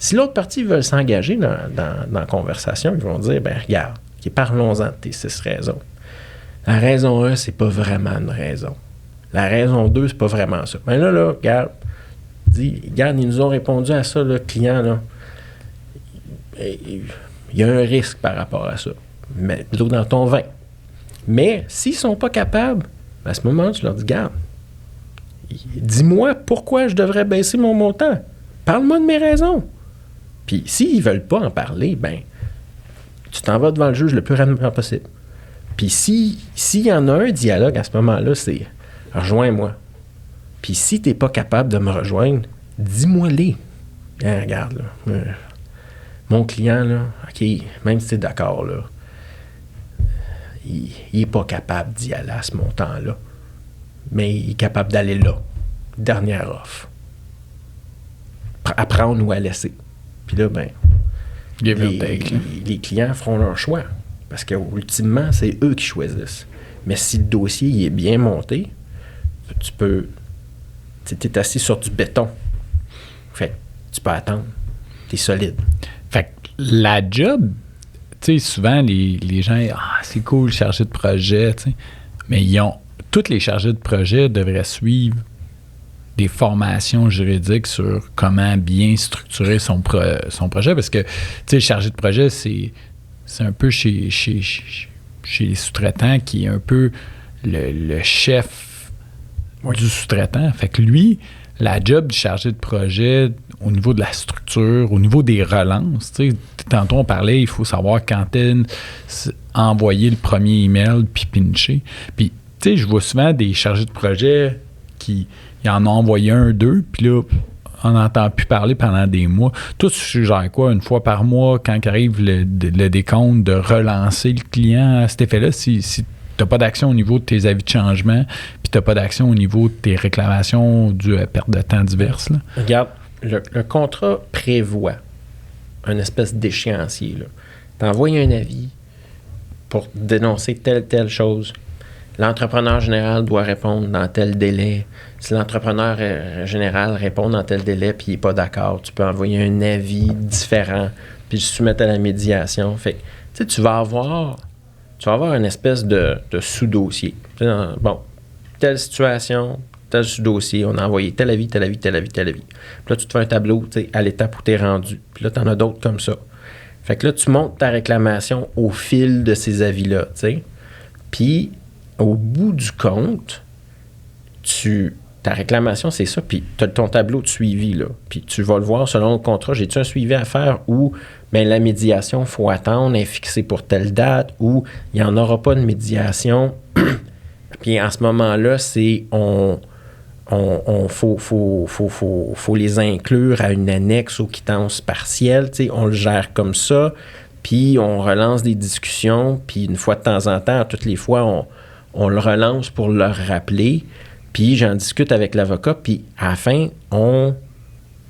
Si l'autre partie veut s'engager dans la conversation, ils vont dire, ben regarde, parlons-en de tes 6 raisons. La raison 1, c'est pas vraiment une raison. La raison 2, c'est pas vraiment ça. Mais là, regarde, ils nous ont répondu à ça, le client, là. Il y a un risque par rapport à ça. Mais plutôt dans ton vin. Mais s'ils sont pas capables, à ce moment-là, tu leur dis, regarde, dis-moi pourquoi je devrais baisser mon montant. Parle-moi de mes raisons. Puis s'ils veulent pas en parler, ben tu t'en vas devant le juge le plus rapidement possible. Puis s'il y en a un dialogue à ce moment-là, c'est « rejoins-moi ». Puis si t'es pas capable de me rejoindre, dis-moi-les. Hein, regarde, là, mon client, là, OK, même si t'es d'accord, là, il est pas capable d'y aller à ce montant-là. Mais il est capable d'aller là. Dernière offre. À prendre ou à laisser. Puis là, ben, les clients feront leur choix. Parce que ultimement, c'est eux qui choisissent. Mais si le dossier il est bien monté, tu peux... Tu es assis sur du béton. Fait tu peux attendre. Tu es solide. Fait que la job, tu sais, souvent, les gens, c'est cool, chargé de projet, tu sais. Mais tous les chargés de projet devraient suivre des formations juridiques sur comment bien structurer son projet. Parce que, tu sais, le chargé de projet, c'est un peu chez les sous-traitants qui est un peu le chef du sous-traitant. Fait que lui, la job du chargé de projet au niveau de la structure, au niveau des relances, tu sais, tantôt on parlait, il faut savoir quand envoyer le premier email puis pincher. Puis, tu sais, je vois souvent des chargés de projet qui en ont envoyé 1, 2, puis là, on n'entend plus parler pendant des mois. Toi, tu suggères quoi, une fois par mois, quand arrive le décompte, de relancer le client à cet effet-là, si tu n'as pas d'action au niveau de tes avis de changement, puis tu n'as pas d'action au niveau de tes réclamations dues à perte de temps diverses? Là? Regarde, le contrat prévoit une espèce d'échéancier. Tu envoies un avis pour dénoncer telle chose. L'entrepreneur général doit répondre dans tel délai. Si l'entrepreneur général répond dans tel délai puis il n'est pas d'accord, tu peux envoyer un avis différent puis le soumettre à la médiation. Fait que, tu vas avoir une espèce de sous-dossier. Bon, telle situation, tel sous-dossier, on a envoyé tel avis, tel avis, tel avis, tel avis. Puis là, tu te fais un tableau à l'étape où tu es rendu. Puis là, tu en as d'autres comme ça. Fait que là, tu montes ta réclamation au fil de ces avis-là, tu sais. Puis, au bout du compte, ta réclamation, c'est ça, puis tu as ton tableau de suivi, là. Puis tu vas le voir selon le contrat. J'ai-tu un suivi à faire où la médiation, il faut attendre, elle est fixée pour telle date, ou il n'y en aura pas de médiation. Puis en ce moment-là, c'est faut les inclure à une annexe aux quittances partielles. Tu sais, on le gère comme ça, puis on relance des discussions, puis une fois de temps en temps, toutes les fois, on le relance pour le rappeler. Puis j'en discute avec l'avocat, puis à la fin, on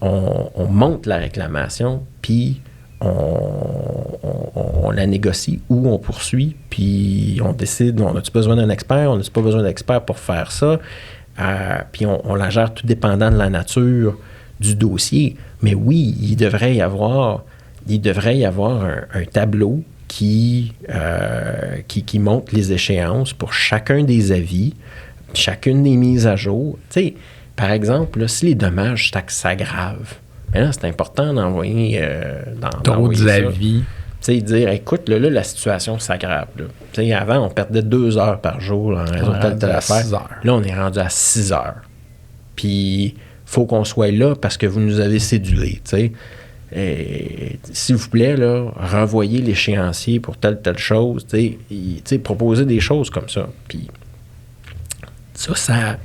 monte la réclamation, puis on la négocie ou on poursuit, puis on décide, on a-tu besoin d'un expert, on n'a-tu pas besoin d'expert pour faire ça, puis on la gère tout dépendant de la nature du dossier. Mais oui, il devrait y avoir un tableau qui montre les échéances pour chacun des avis, chacune des mises à jour. Tu sais, par exemple, là, si les dommages s'aggravent, là, c'est important d'envoyer d'autres avis. Tu sais, dire, écoute, là, la situation s'aggrave. Tu sais, avant, on perdait 2 heures par jour là, en raison de telle affaire. Là, on est rendu à 6 heures. Puis, il faut qu'on soit là parce que vous nous avez cédulés, tu sais. S'il vous plaît, là, renvoyez l'échéancier pour telle chose, tu sais, proposez des choses comme ça. Puis, ça,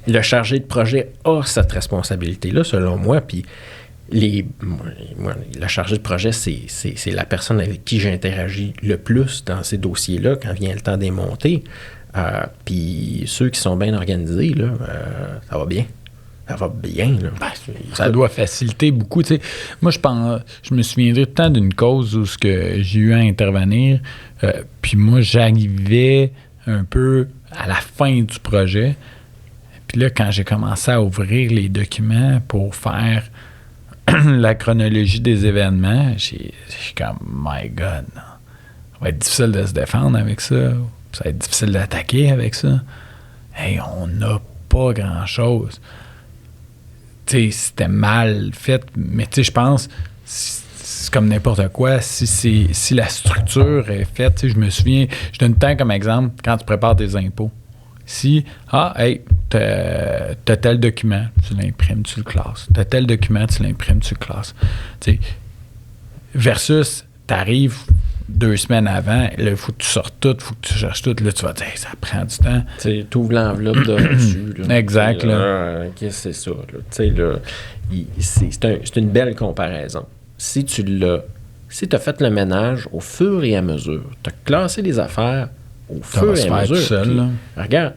le chargé de projet a cette responsabilité-là, selon moi. Puis, le chargé de projet, c'est la personne avec qui j'interagis le plus dans ces dossiers-là quand vient le temps des montées. Puis ceux qui sont bien organisés, là, ça va bien. Ça va bien, là. Ça doit faciliter beaucoup. Tu sais, moi, je me souviendrai tout le temps d'une cause où j'ai eu à intervenir. Puis moi, j'arrivais un peu à la fin du projet. Puis là, quand j'ai commencé à ouvrir les documents pour faire la chronologie des événements, j'ai comme, my God, non. Ça va être difficile de se défendre avec ça. Ça va être difficile d'attaquer avec ça. Hey, on n'a pas grand-chose. Tu sais, c'était mal fait, mais tu sais, je pense, c'est comme n'importe quoi. Si la structure est faite, tu sais, je me souviens, je donne temps comme exemple, quand tu prépares tes impôts. Si, hey, t'as tel document, tu l'imprimes, tu le classes. T'as tel document, tu l'imprimes, tu le classes. Tu sais, versus, t'arrives 2 semaines avant, là, il faut que tu sortes tout, il faut que tu cherches tout. Là, tu vas dire, ça prend du temps. Tu ouvres l'enveloppe de dessus. Exact. C'est ça. Là, c'est une belle comparaison. Si tu as fait le ménage au fur et à mesure, tu as classé les affaires au fur et à mesure. Seul, regarde,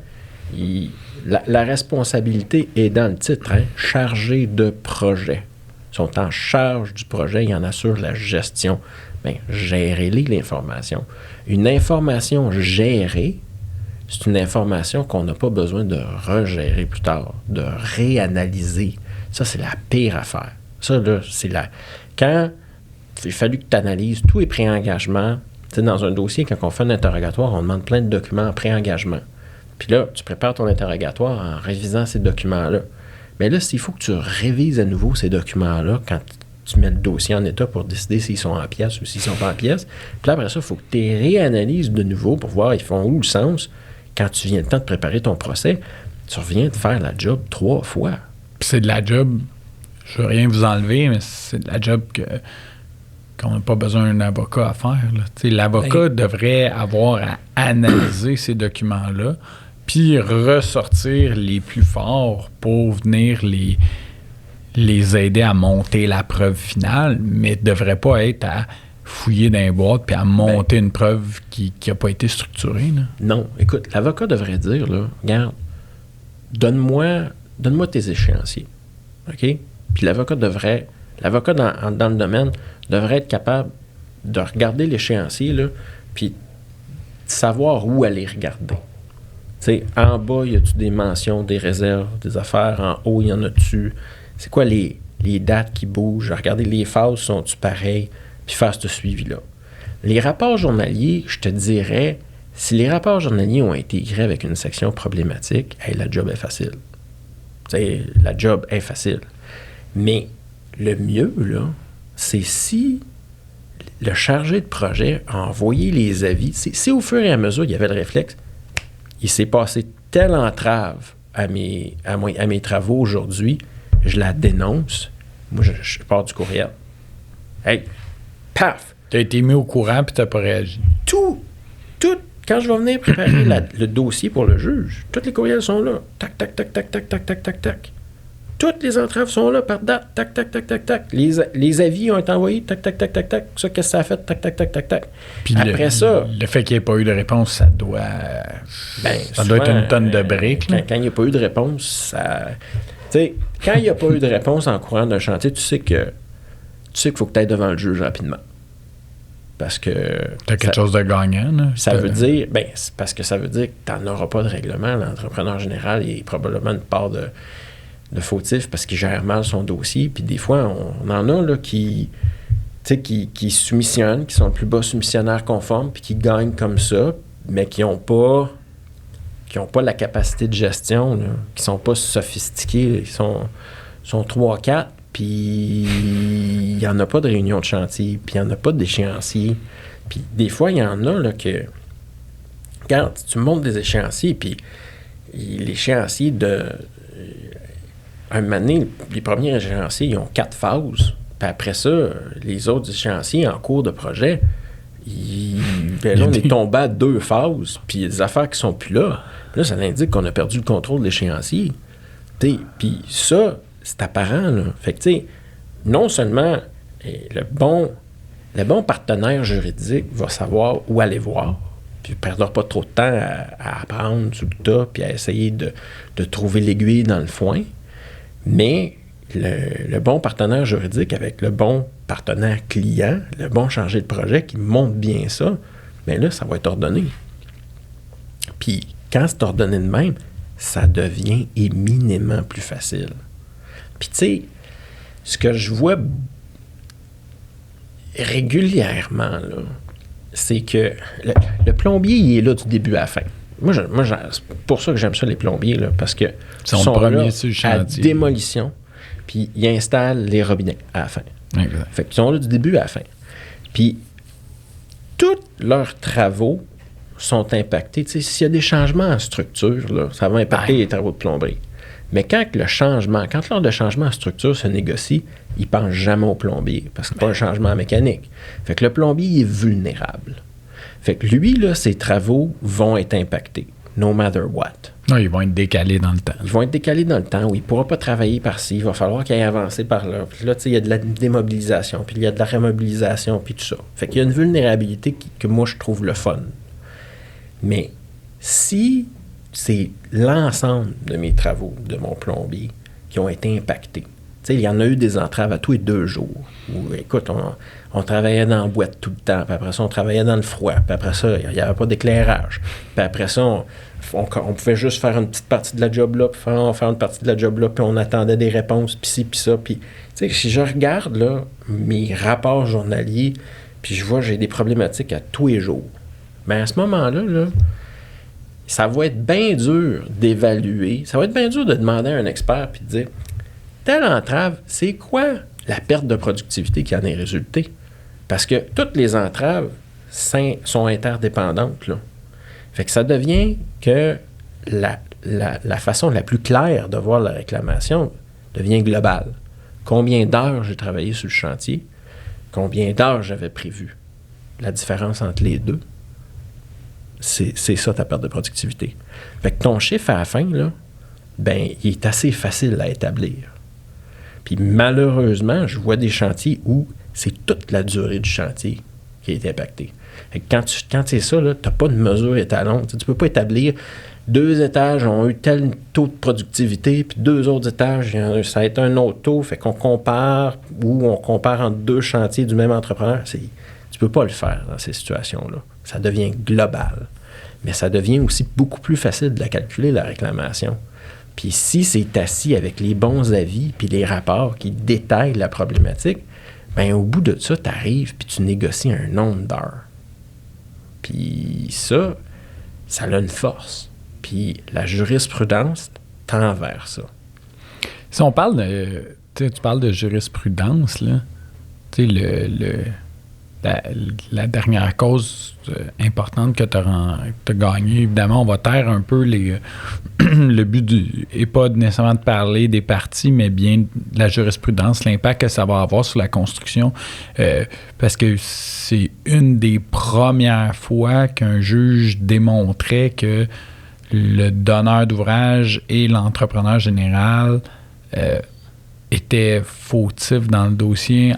la responsabilité est dans le titre, hein, chargé de projet. Ils sont en charge du projet, ils en assurent la gestion. Bien, gérez-les, l'information. Une information gérée, c'est une information qu'on n'a pas besoin de regérer plus tard, de réanalyser. Ça, c'est la pire affaire. Ça, là, quand il a fallu que tu analyses tous les pré-engagements, tu sais, dans un dossier, quand on fait un interrogatoire, on demande plein de documents en pré-engagement. Puis là, tu prépares ton interrogatoire en révisant ces documents-là. Mais là, s'il faut que tu révises à nouveau ces documents-là quand tu mets le dossier en état pour décider s'ils sont en pièces ou s'ils sont pas en pièces. Puis là, après ça, il faut que tu les réanalyses de nouveau pour voir ils font où le sens. Quand tu viens le temps de préparer ton procès, tu reviens de faire la job 3 fois. Puis c'est de la job, je veux rien vous enlever, mais c'est de la job qu'on n'a pas besoin d'un avocat à faire. L'avocat devrait avoir à analyser ces documents-là, puis ressortir les plus forts pour venir les aider à monter la preuve finale, mais ne devrait pas être à fouiller dans les boîtes puis à monter une preuve qui n'a pas été structurée. Là. Non. Écoute, l'avocat devrait dire, là, regarde, donne-moi tes échéanciers. OK? Puis l'avocat dans le domaine devrait être capable de regarder l'échéancier, là, puis de savoir où aller regarder. Tu sais, en bas, y a-tu des mentions, des réserves, des affaires? En haut, y en a-tu? C'est quoi les dates qui bougent? Regarder les phases, sont-tu pareilles? Puis faire ce suivi-là. Les rapports journaliers, je te dirais, si les rapports journaliers ont été écrits avec une section problématique, la job est facile. Tu sais, la job est facile. Mais le mieux, là, c'est si le chargé de projet a envoyé les avis, si au fur et à mesure, il y avait le réflexe, il s'est passé telle entrave à mes travaux aujourd'hui, je la dénonce, moi, je pars du courriel. Hey, paf! Tu as été mis au courant puis tu n'as pas réagi. Tout, quand je vais venir préparer le dossier pour le juge, tous les courriels sont là. Tac, tac, tac, tac, tac, tac, tac, tac, tac. Toutes les entraves sont là par date. Tac, tac, tac, tac, tac. Les avis ont été envoyés. Tac, tac, tac, tac, tac. Ça, qu'est-ce que ça a fait? Tac, tac, tac, tac, tac. Puis après ça... Le fait qu'il n'y ait pas eu de réponse, ça doit être une tonne de briques. Quand il n'y a pas eu de réponse, ça... Tu sais, quand il n'y a pas eu de réponse en courant d'un chantier, tu sais qu'il faut que tu ailles devant le juge rapidement. Parce que... Tu as quelque chose de gagnant. Là. Ça veut dire... c'est parce que ça veut dire que tu n'en auras pas de règlement. L'entrepreneur général, il est probablement une part de fautif parce qu'il gère mal son dossier. Puis des fois, on en a là, qui soumissionnent, qui sont le plus bas soumissionnaires conformes, puis qui gagnent comme ça, mais qui n'ont pas la capacité de gestion, là, qui sont pas sophistiqués, qui sont 3-4, puis il n'y en a pas de réunion de chantier, puis il n'y en a pas d'échéancier. Puis des fois, il y en a là, que... Regarde, tu montes des échéanciers, puis l'échéancier de... Un moment donné, les premiers échéanciers, ils ont 4 phases. Puis après ça, les autres échéanciers en cours de projet, on est tombé à 2 phases, puis il y a des affaires qui sont plus là. Là, ça indique qu'on a perdu le contrôle de l'échéancier. Puis ça, c'est apparent. Là. Fait que, tu sais, non seulement le bon partenaire juridique va savoir où aller voir, Puis ne perdra pas trop de temps à apprendre sur le tas, puis à essayer de trouver l'aiguille dans le foin. Mais le bon partenaire juridique avec le bon partenaire client, le bon chargé de projet qui montre bien ça, bien là, ça va être ordonné. Puis quand c'est ordonné de même, ça devient éminemment plus facile. Puis tu sais, ce que je vois régulièrement, là, c'est que le plombier, il est là du début à la fin. Moi, c'est pour ça que j'aime ça, les plombiers, là, parce que sont là sur le chantier. À démolition, puis ils installent les robinets à la fin. Exact. Fait qu'ils sont là du début à la fin. Puis, tous leurs travaux sont impactés. Tu sais, s'il y a des changements en structure, là, ça va impacter les travaux de plomberie. Mais quand l'ordre de changement en structure se négocie, ils ne pensent jamais au plombier, parce que c'est pas un changement mécanique. Fait que le plombier, il est vulnérable. Fait que lui, là, ses travaux vont être impactés, no matter what. Non, ils vont être décalés dans le temps. Ils vont être décalés dans le temps, où il ne pourra pas travailler par-ci, il va falloir qu'il aille avancer par là. Puis là, tu sais, il y a de la démobilisation, puis il y a de la remobilisation, puis tout ça. Fait qu'il y a une vulnérabilité que moi, je trouve le fun. Mais si c'est l'ensemble de mes travaux, de mon plombier, qui ont été impactés. Tu sais, il y en a eu des entraves à tous les 2 jours. Où, écoute, on travaillait dans la boîte tout le temps, puis après ça, on travaillait dans le froid, puis après ça, il n'y avait pas d'éclairage. Puis après ça, on pouvait juste faire une petite partie de la job là, puis faire une partie de la job là, puis on attendait des réponses, puis ci, puis ça. Puis, tu sais, si je regarde là, mes rapports journaliers, puis je vois que j'ai des problématiques à tous les jours. Mais à ce moment-là, là, ça va être bien dur d'évaluer, ça va être bien dur de demander à un expert puis de dire telle entrave, c'est quoi la perte de productivité qui en est résultée? Parce que toutes les entraves sont interdépendantes, là. Fait que ça devient que la façon la plus claire de voir la réclamation devient globale. Combien d'heures j'ai travaillé sur le chantier? Combien d'heures j'avais prévu? La différence entre les deux, c'est ça ta perte de productivité. Fait que ton chiffre à la fin, là, ben, il est assez facile à établir. Puis malheureusement, je vois des chantiers où c'est toute la durée du chantier qui est impactée. Fait que quand c'est ça, tu n'as pas de mesure étalon. Tu ne peux pas établir 2 étages ont eu tel taux de productivité, puis 2 autres étages, ça a été un autre taux. Fait qu'on compare, ou on compare entre 2 chantiers du même entrepreneur. Tu ne peux pas le faire dans ces situations-là. Ça devient global. Mais ça devient aussi beaucoup plus facile de la calculer, la réclamation. Puis si c'est assis avec les bons avis puis les rapports qui détaillent la problématique, bien au bout de ça, tu arrives puis tu négocies un nombre d'heures. Puis ça a une force. Puis la jurisprudence tend vers ça. Si on parle de... Tu parles de jurisprudence, là. Tu sais, la dernière cause importante que tu as gagnée, évidemment, on va taire un peu le but n'est pas nécessairement de parler des parties, mais bien de la jurisprudence, l'impact que ça va avoir sur la construction, parce que c'est une des premières fois qu'un juge démontrait que le donneur d'ouvrage et l'entrepreneur général étaient fautifs dans le dossier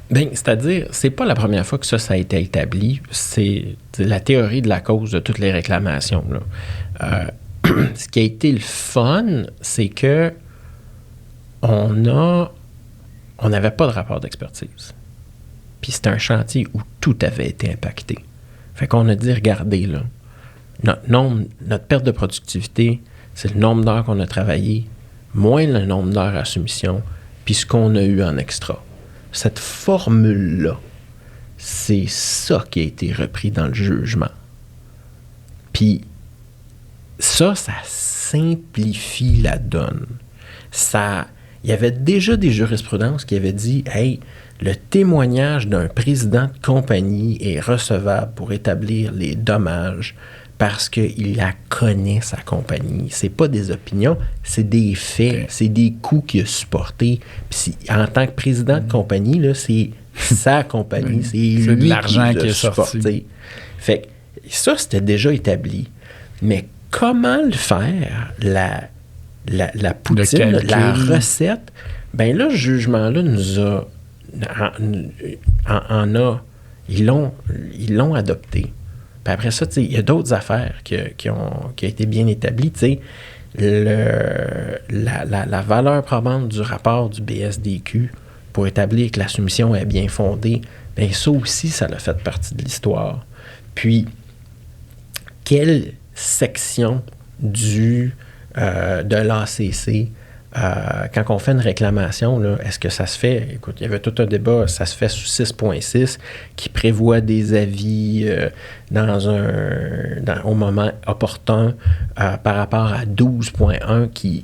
Bien, c'est-à-dire, c'est pas la première fois que ça a été établi. C'est la théorie de la cause de toutes les réclamations, là. Ce qui a été le fun, c'est que on n'avait pas de rapport d'expertise. Puis c'était un chantier où tout avait été impacté. Fait qu'on a dit, regardez, là, notre perte de productivité, c'est le nombre d'heures qu'on a travaillé, moins le nombre d'heures à soumission, puis ce qu'on a eu en extra. Cette formule-là, c'est ça qui a été repris dans le jugement. Puis ça simplifie la donne. Il y avait déjà des jurisprudences qui avaient dit « Hey, le témoignage d'un président de compagnie est recevable pour établir les dommages parce qu'il la connaît, sa compagnie. » C'est pas des opinions, c'est des faits, c'est des coûts qu'il a supportés. Puis en tant que président de compagnie, là, c'est sa compagnie, c'est lui de l'argent qui est supporté. sorti. Fait que ça, c'était déjà établi. Mais comment le faire, la poutine, la recette, bien là, ce jugement-là ils l'ont adopté. Puis après ça, il y a d'autres affaires qui ont été bien établies. La valeur probante du rapport du BSDQ pour établir que la soumission est bien fondée, bien ça aussi, ça a fait partie de l'histoire. Puis, quelle section de l'ACC, quand on fait une réclamation, là, est-ce que ça se fait? Écoute, il y avait tout un débat, ça se fait sous 6.6 qui prévoit des avis au moment opportun par rapport à 12.1 qui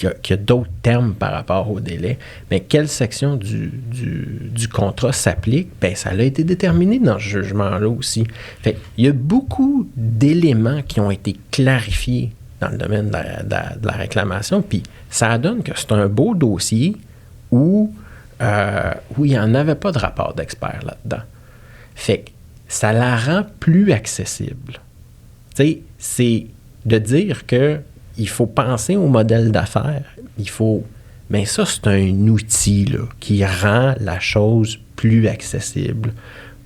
a d'autres termes par rapport au délai. Mais quelle section du contrat s'applique? Bien, ça a été déterminé dans ce jugement-là aussi. Fait, il y a beaucoup d'éléments qui ont été clarifiés dans le domaine de la réclamation, puis ça donne que c'est un beau dossier où il n'y en avait pas de rapport d'expert là-dedans. Fait que ça la rend plus accessible. Tu sais, c'est de dire qu'il faut penser au modèle d'affaires, mais ça, c'est un outil là, qui rend la chose plus accessible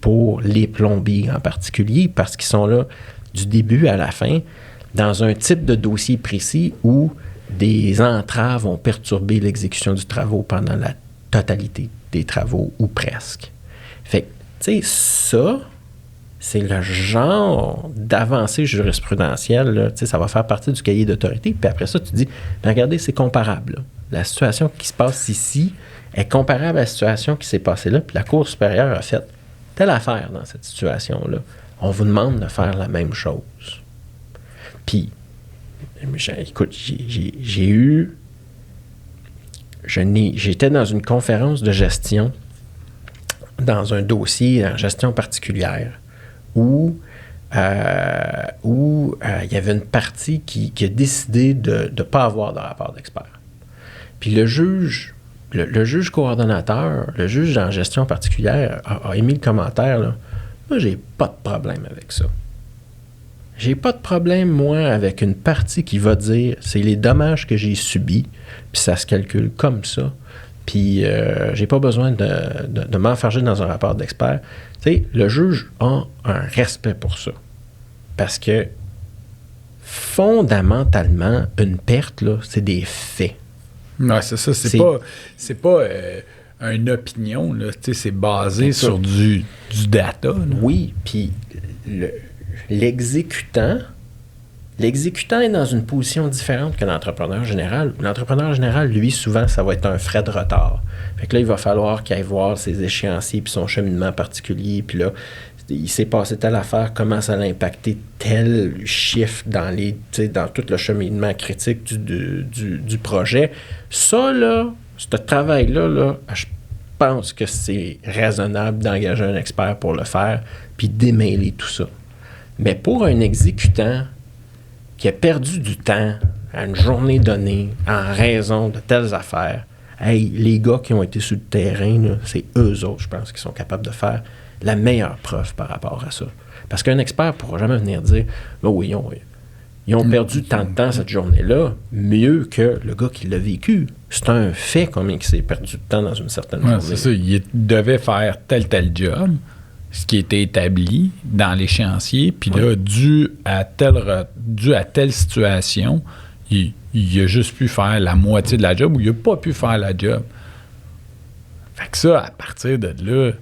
pour les plombiers en particulier, parce qu'ils sont là du début à la fin, dans un type de dossier précis où des entraves ont perturbé l'exécution du travaux pendant la totalité des travaux, ou presque. Fait que, tu sais, ça, c'est le genre d'avancée jurisprudentielle, là, tu sais, ça va faire partie du cahier d'autorité, puis après ça, tu dis, regardez, c'est comparable, là. La situation qui se passe ici est comparable à la situation qui s'est passée là, puis la Cour supérieure a fait telle affaire dans cette situation-là. On vous demande de faire la même chose. Puis, écoute, j'étais dans une conférence de gestion, dans un dossier en gestion particulière, où il y avait une partie qui a décidé de ne pas avoir de rapport d'expert. Puis le juge coordonnateur, le juge en gestion particulière a émis le commentaire, là, moi, j'ai pas de problème avec ça. J'ai pas de problème, moi, avec une partie qui va dire c'est les dommages que j'ai subis, puis ça se calcule comme ça, puis j'ai pas besoin de m'enfarger dans un rapport d'expert. Tu sais, le juge a un respect pour ça. Parce que, fondamentalement, une perte, là, c'est des faits. Ouais, c'est ça. C'est pas une opinion, là. Tu sais, c'est basé sur du data. Là. Oui, puis l'exécutant est dans une position différente que l'entrepreneur général. L'entrepreneur général, lui, souvent, ça va être un frais de retard. Fait que là, il va falloir qu'il aille voir ses échéanciers puis son cheminement particulier. Puis là, il s'est passé telle affaire, comment ça a impacté tel chiffre dans tout le cheminement critique du projet. Ça, là, ce travail-là, là, je pense que c'est raisonnable d'engager un expert pour le faire puis démêler tout ça. Mais pour un exécutant qui a perdu du temps à une journée donnée en raison de telles affaires, hey, les gars qui ont été sur le terrain, là, c'est eux autres, je pense, qui sont capables de faire la meilleure preuve par rapport à ça. Parce qu'un expert ne pourra jamais venir dire « oui, ils ont perdu tant de temps cette journée-là, mieux que le gars qui l'a vécu. » C'est un fait combien il s'est perdu de temps dans une certaine journée. C'est ça, il devait faire tel job, ce qui était établi dans l'échéancier, puis là, dû à telle situation, il a juste pu faire la moitié de la job ou il n'a pas pu faire la job. Fait que ça, à partir de là...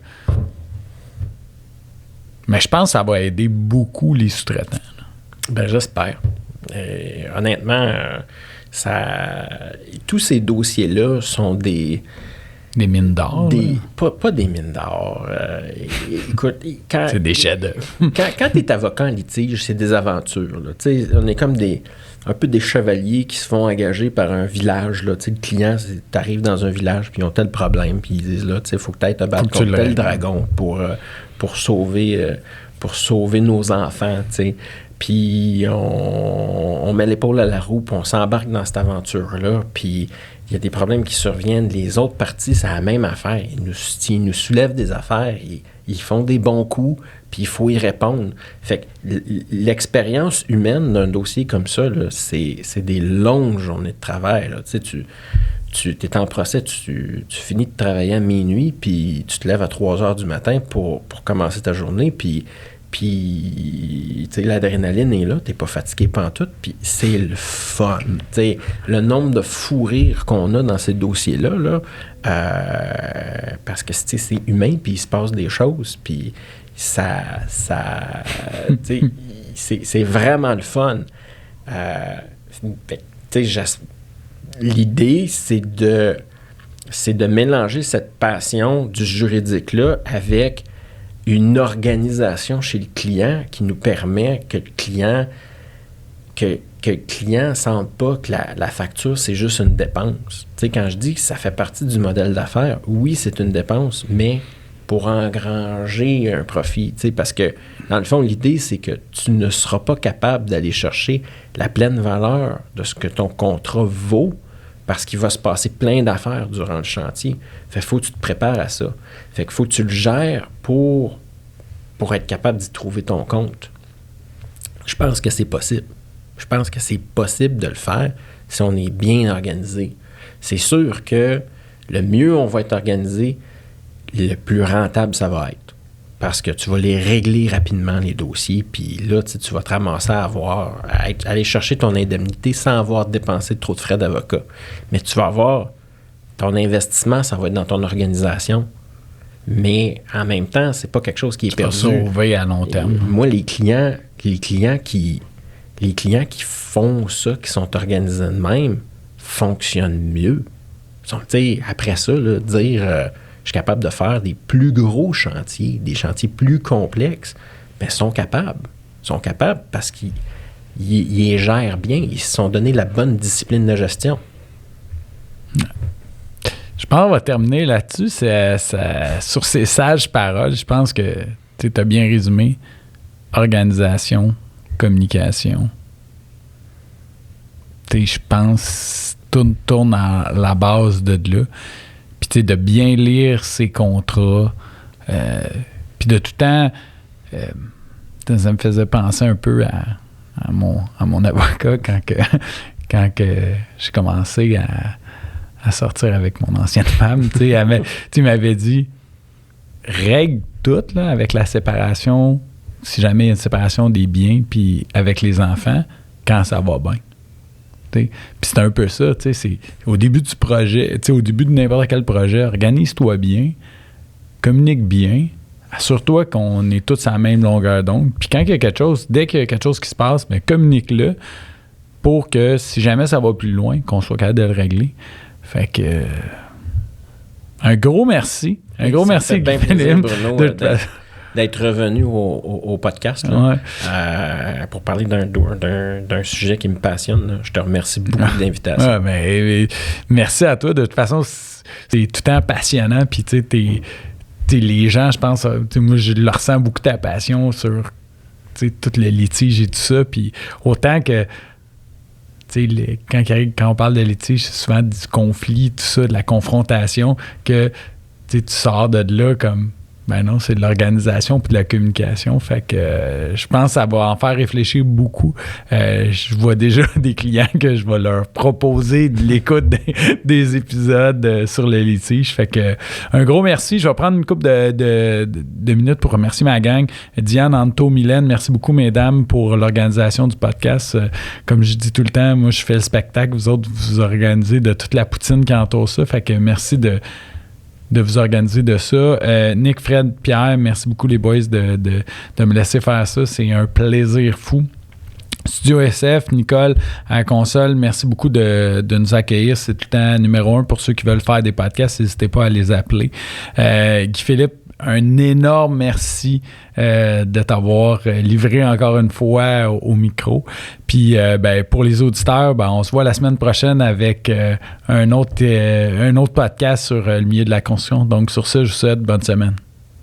Mais je pense que ça va aider beaucoup les sous-traitants. Là. Ben, j'espère. Honnêtement, tous ces dossiers-là sont des mines d'or. Pas des mines d'or. Écoute, c'est des chefs-d'œuvre. quand tu es avocat en litige, c'est des aventures. Là. On est comme un peu des chevaliers qui se font engager par un village. Là. Le client, tu arrives dans un village, puis ils ont tel problème, puis ils disent là, il faut que tu ailles te battre contre tel dragon pour sauver nos enfants. T'sais. Puis on met l'épaule à la roue, puis on s'embarque dans cette aventure-là, puis il y a des problèmes qui surviennent. Les autres parties, c'est la même affaire. Ils nous soulèvent des affaires, ils font des bons coups, puis il faut y répondre. Fait que l'expérience humaine d'un dossier comme ça, là, c'est des longues journées de travail. Là. Tu es en procès, tu finis de travailler à minuit, puis tu te lèves à 3 heures du matin pour commencer ta journée, puis Puis, tu sais, l'adrénaline est là, t'es pas fatigué pantoute, puis c'est le fun. Tu sais, le nombre de fous rires qu'on a dans ces dossiers-là, là, parce que, tu sais, c'est humain, puis il se passe des choses, puis tu sais, c'est vraiment le fun. Tu sais, l'idée, c'est de mélanger cette passion du juridique-là avec une organisation chez le client qui nous permet que le client ne sente pas que la facture, c'est juste une dépense. Tu sais, quand je dis que ça fait partie du modèle d'affaires, oui, c'est une dépense, mais pour engranger un profit. Tu sais, parce que, dans le fond, l'idée, c'est que tu ne seras pas capable d'aller chercher la pleine valeur de ce que ton contrat vaut parce qu'il va se passer plein d'affaires durant le chantier. Fait qu'il faut que tu te prépares à ça. Fait qu'il faut que tu le gères pour être capable d'y trouver ton compte. Je pense que c'est possible. Je pense que c'est possible de le faire si on est bien organisé. C'est sûr que le mieux on va être organisé, le plus rentable ça va être. Parce que tu vas les régler rapidement, les dossiers, puis là, tu vas te ramasser à aller chercher ton indemnité sans avoir dépensé trop de frais d'avocat. Mais tu vas avoir ton investissement, ça va être dans ton organisation. Mais en même temps, c'est pas quelque chose qui est perdu. Sauver à long terme. Moi, les clients qui font ça, qui sont organisés de même, fonctionnent mieux. Après ça, là, dire je suis capable de faire des plus gros chantiers, des chantiers plus complexes, mais ils sont capables. Ils sont capables parce qu'ils les gèrent bien. Ils se sont donné la bonne discipline de gestion. Je pense qu'on va terminer là-dessus. Sur ces sages paroles, je pense que tu as bien résumé. Organisation, communication. Je pense tout tourne à la base de là. Puis tu sais, de bien lire ses contrats. Puis de tout temps, ça me faisait penser un peu à mon avocat quand j'ai commencé à sortir avec mon ancienne femme. Il m'avait dit, règle tout là, avec la séparation, si jamais il y a une séparation des biens, puis avec les enfants, quand ça va bien. Puis c'est un peu ça, c'est au début du projet, au début de n'importe quel projet, organise-toi bien, communique bien, assure-toi qu'on est tous à la même longueur d'onde, puis quand il y a quelque chose, dès qu'il y a quelque chose qui se passe, bien, communique-le pour que si jamais ça va plus loin, qu'on soit capable de le régler. Fait que un gros merci. Un gros merci, Philippe, Bruno, d'être revenu au podcast là, pour parler d'un sujet qui me passionne. Là. Je te remercie beaucoup de l'invitation. Mais merci à toi. De toute façon, c'est tout le temps passionnant. Puis tu sais, les gens, je pense, moi, je leur ressens beaucoup ta passion sur tout le litige et tout ça. Puis autant que quand on parle de litige, c'est souvent du conflit, tout ça, de la confrontation, que tu sors de là comme ben non, c'est de l'organisation puis de la communication. Fait que je pense que ça va en faire réfléchir beaucoup. Je vois déjà des clients que je vais leur proposer de l'écoute des épisodes sur le litige. Fait que un gros merci. Je vais prendre une couple de minutes pour remercier ma gang. Diane, Anto, Mylène, merci beaucoup, mesdames, pour l'organisation du podcast. Comme je dis tout le temps, moi, je fais le spectacle. Vous autres, vous organisez de toute la poutine qui entoure ça. Fait que merci de vous organiser de ça. Nick, Fred, Pierre, merci beaucoup les boys de me laisser faire ça. C'est un plaisir fou. Studio SF, Nicole à la console, merci beaucoup de nous accueillir. C'est tout le temps numéro 1 pour ceux qui veulent faire des podcasts. N'hésitez pas à les appeler. Guy-Philippe, un énorme merci de t'avoir livré encore une fois au micro. Puis pour les auditeurs, on se voit la semaine prochaine avec un autre podcast sur le milieu de la construction. Donc sur ça, je vous souhaite bonne semaine.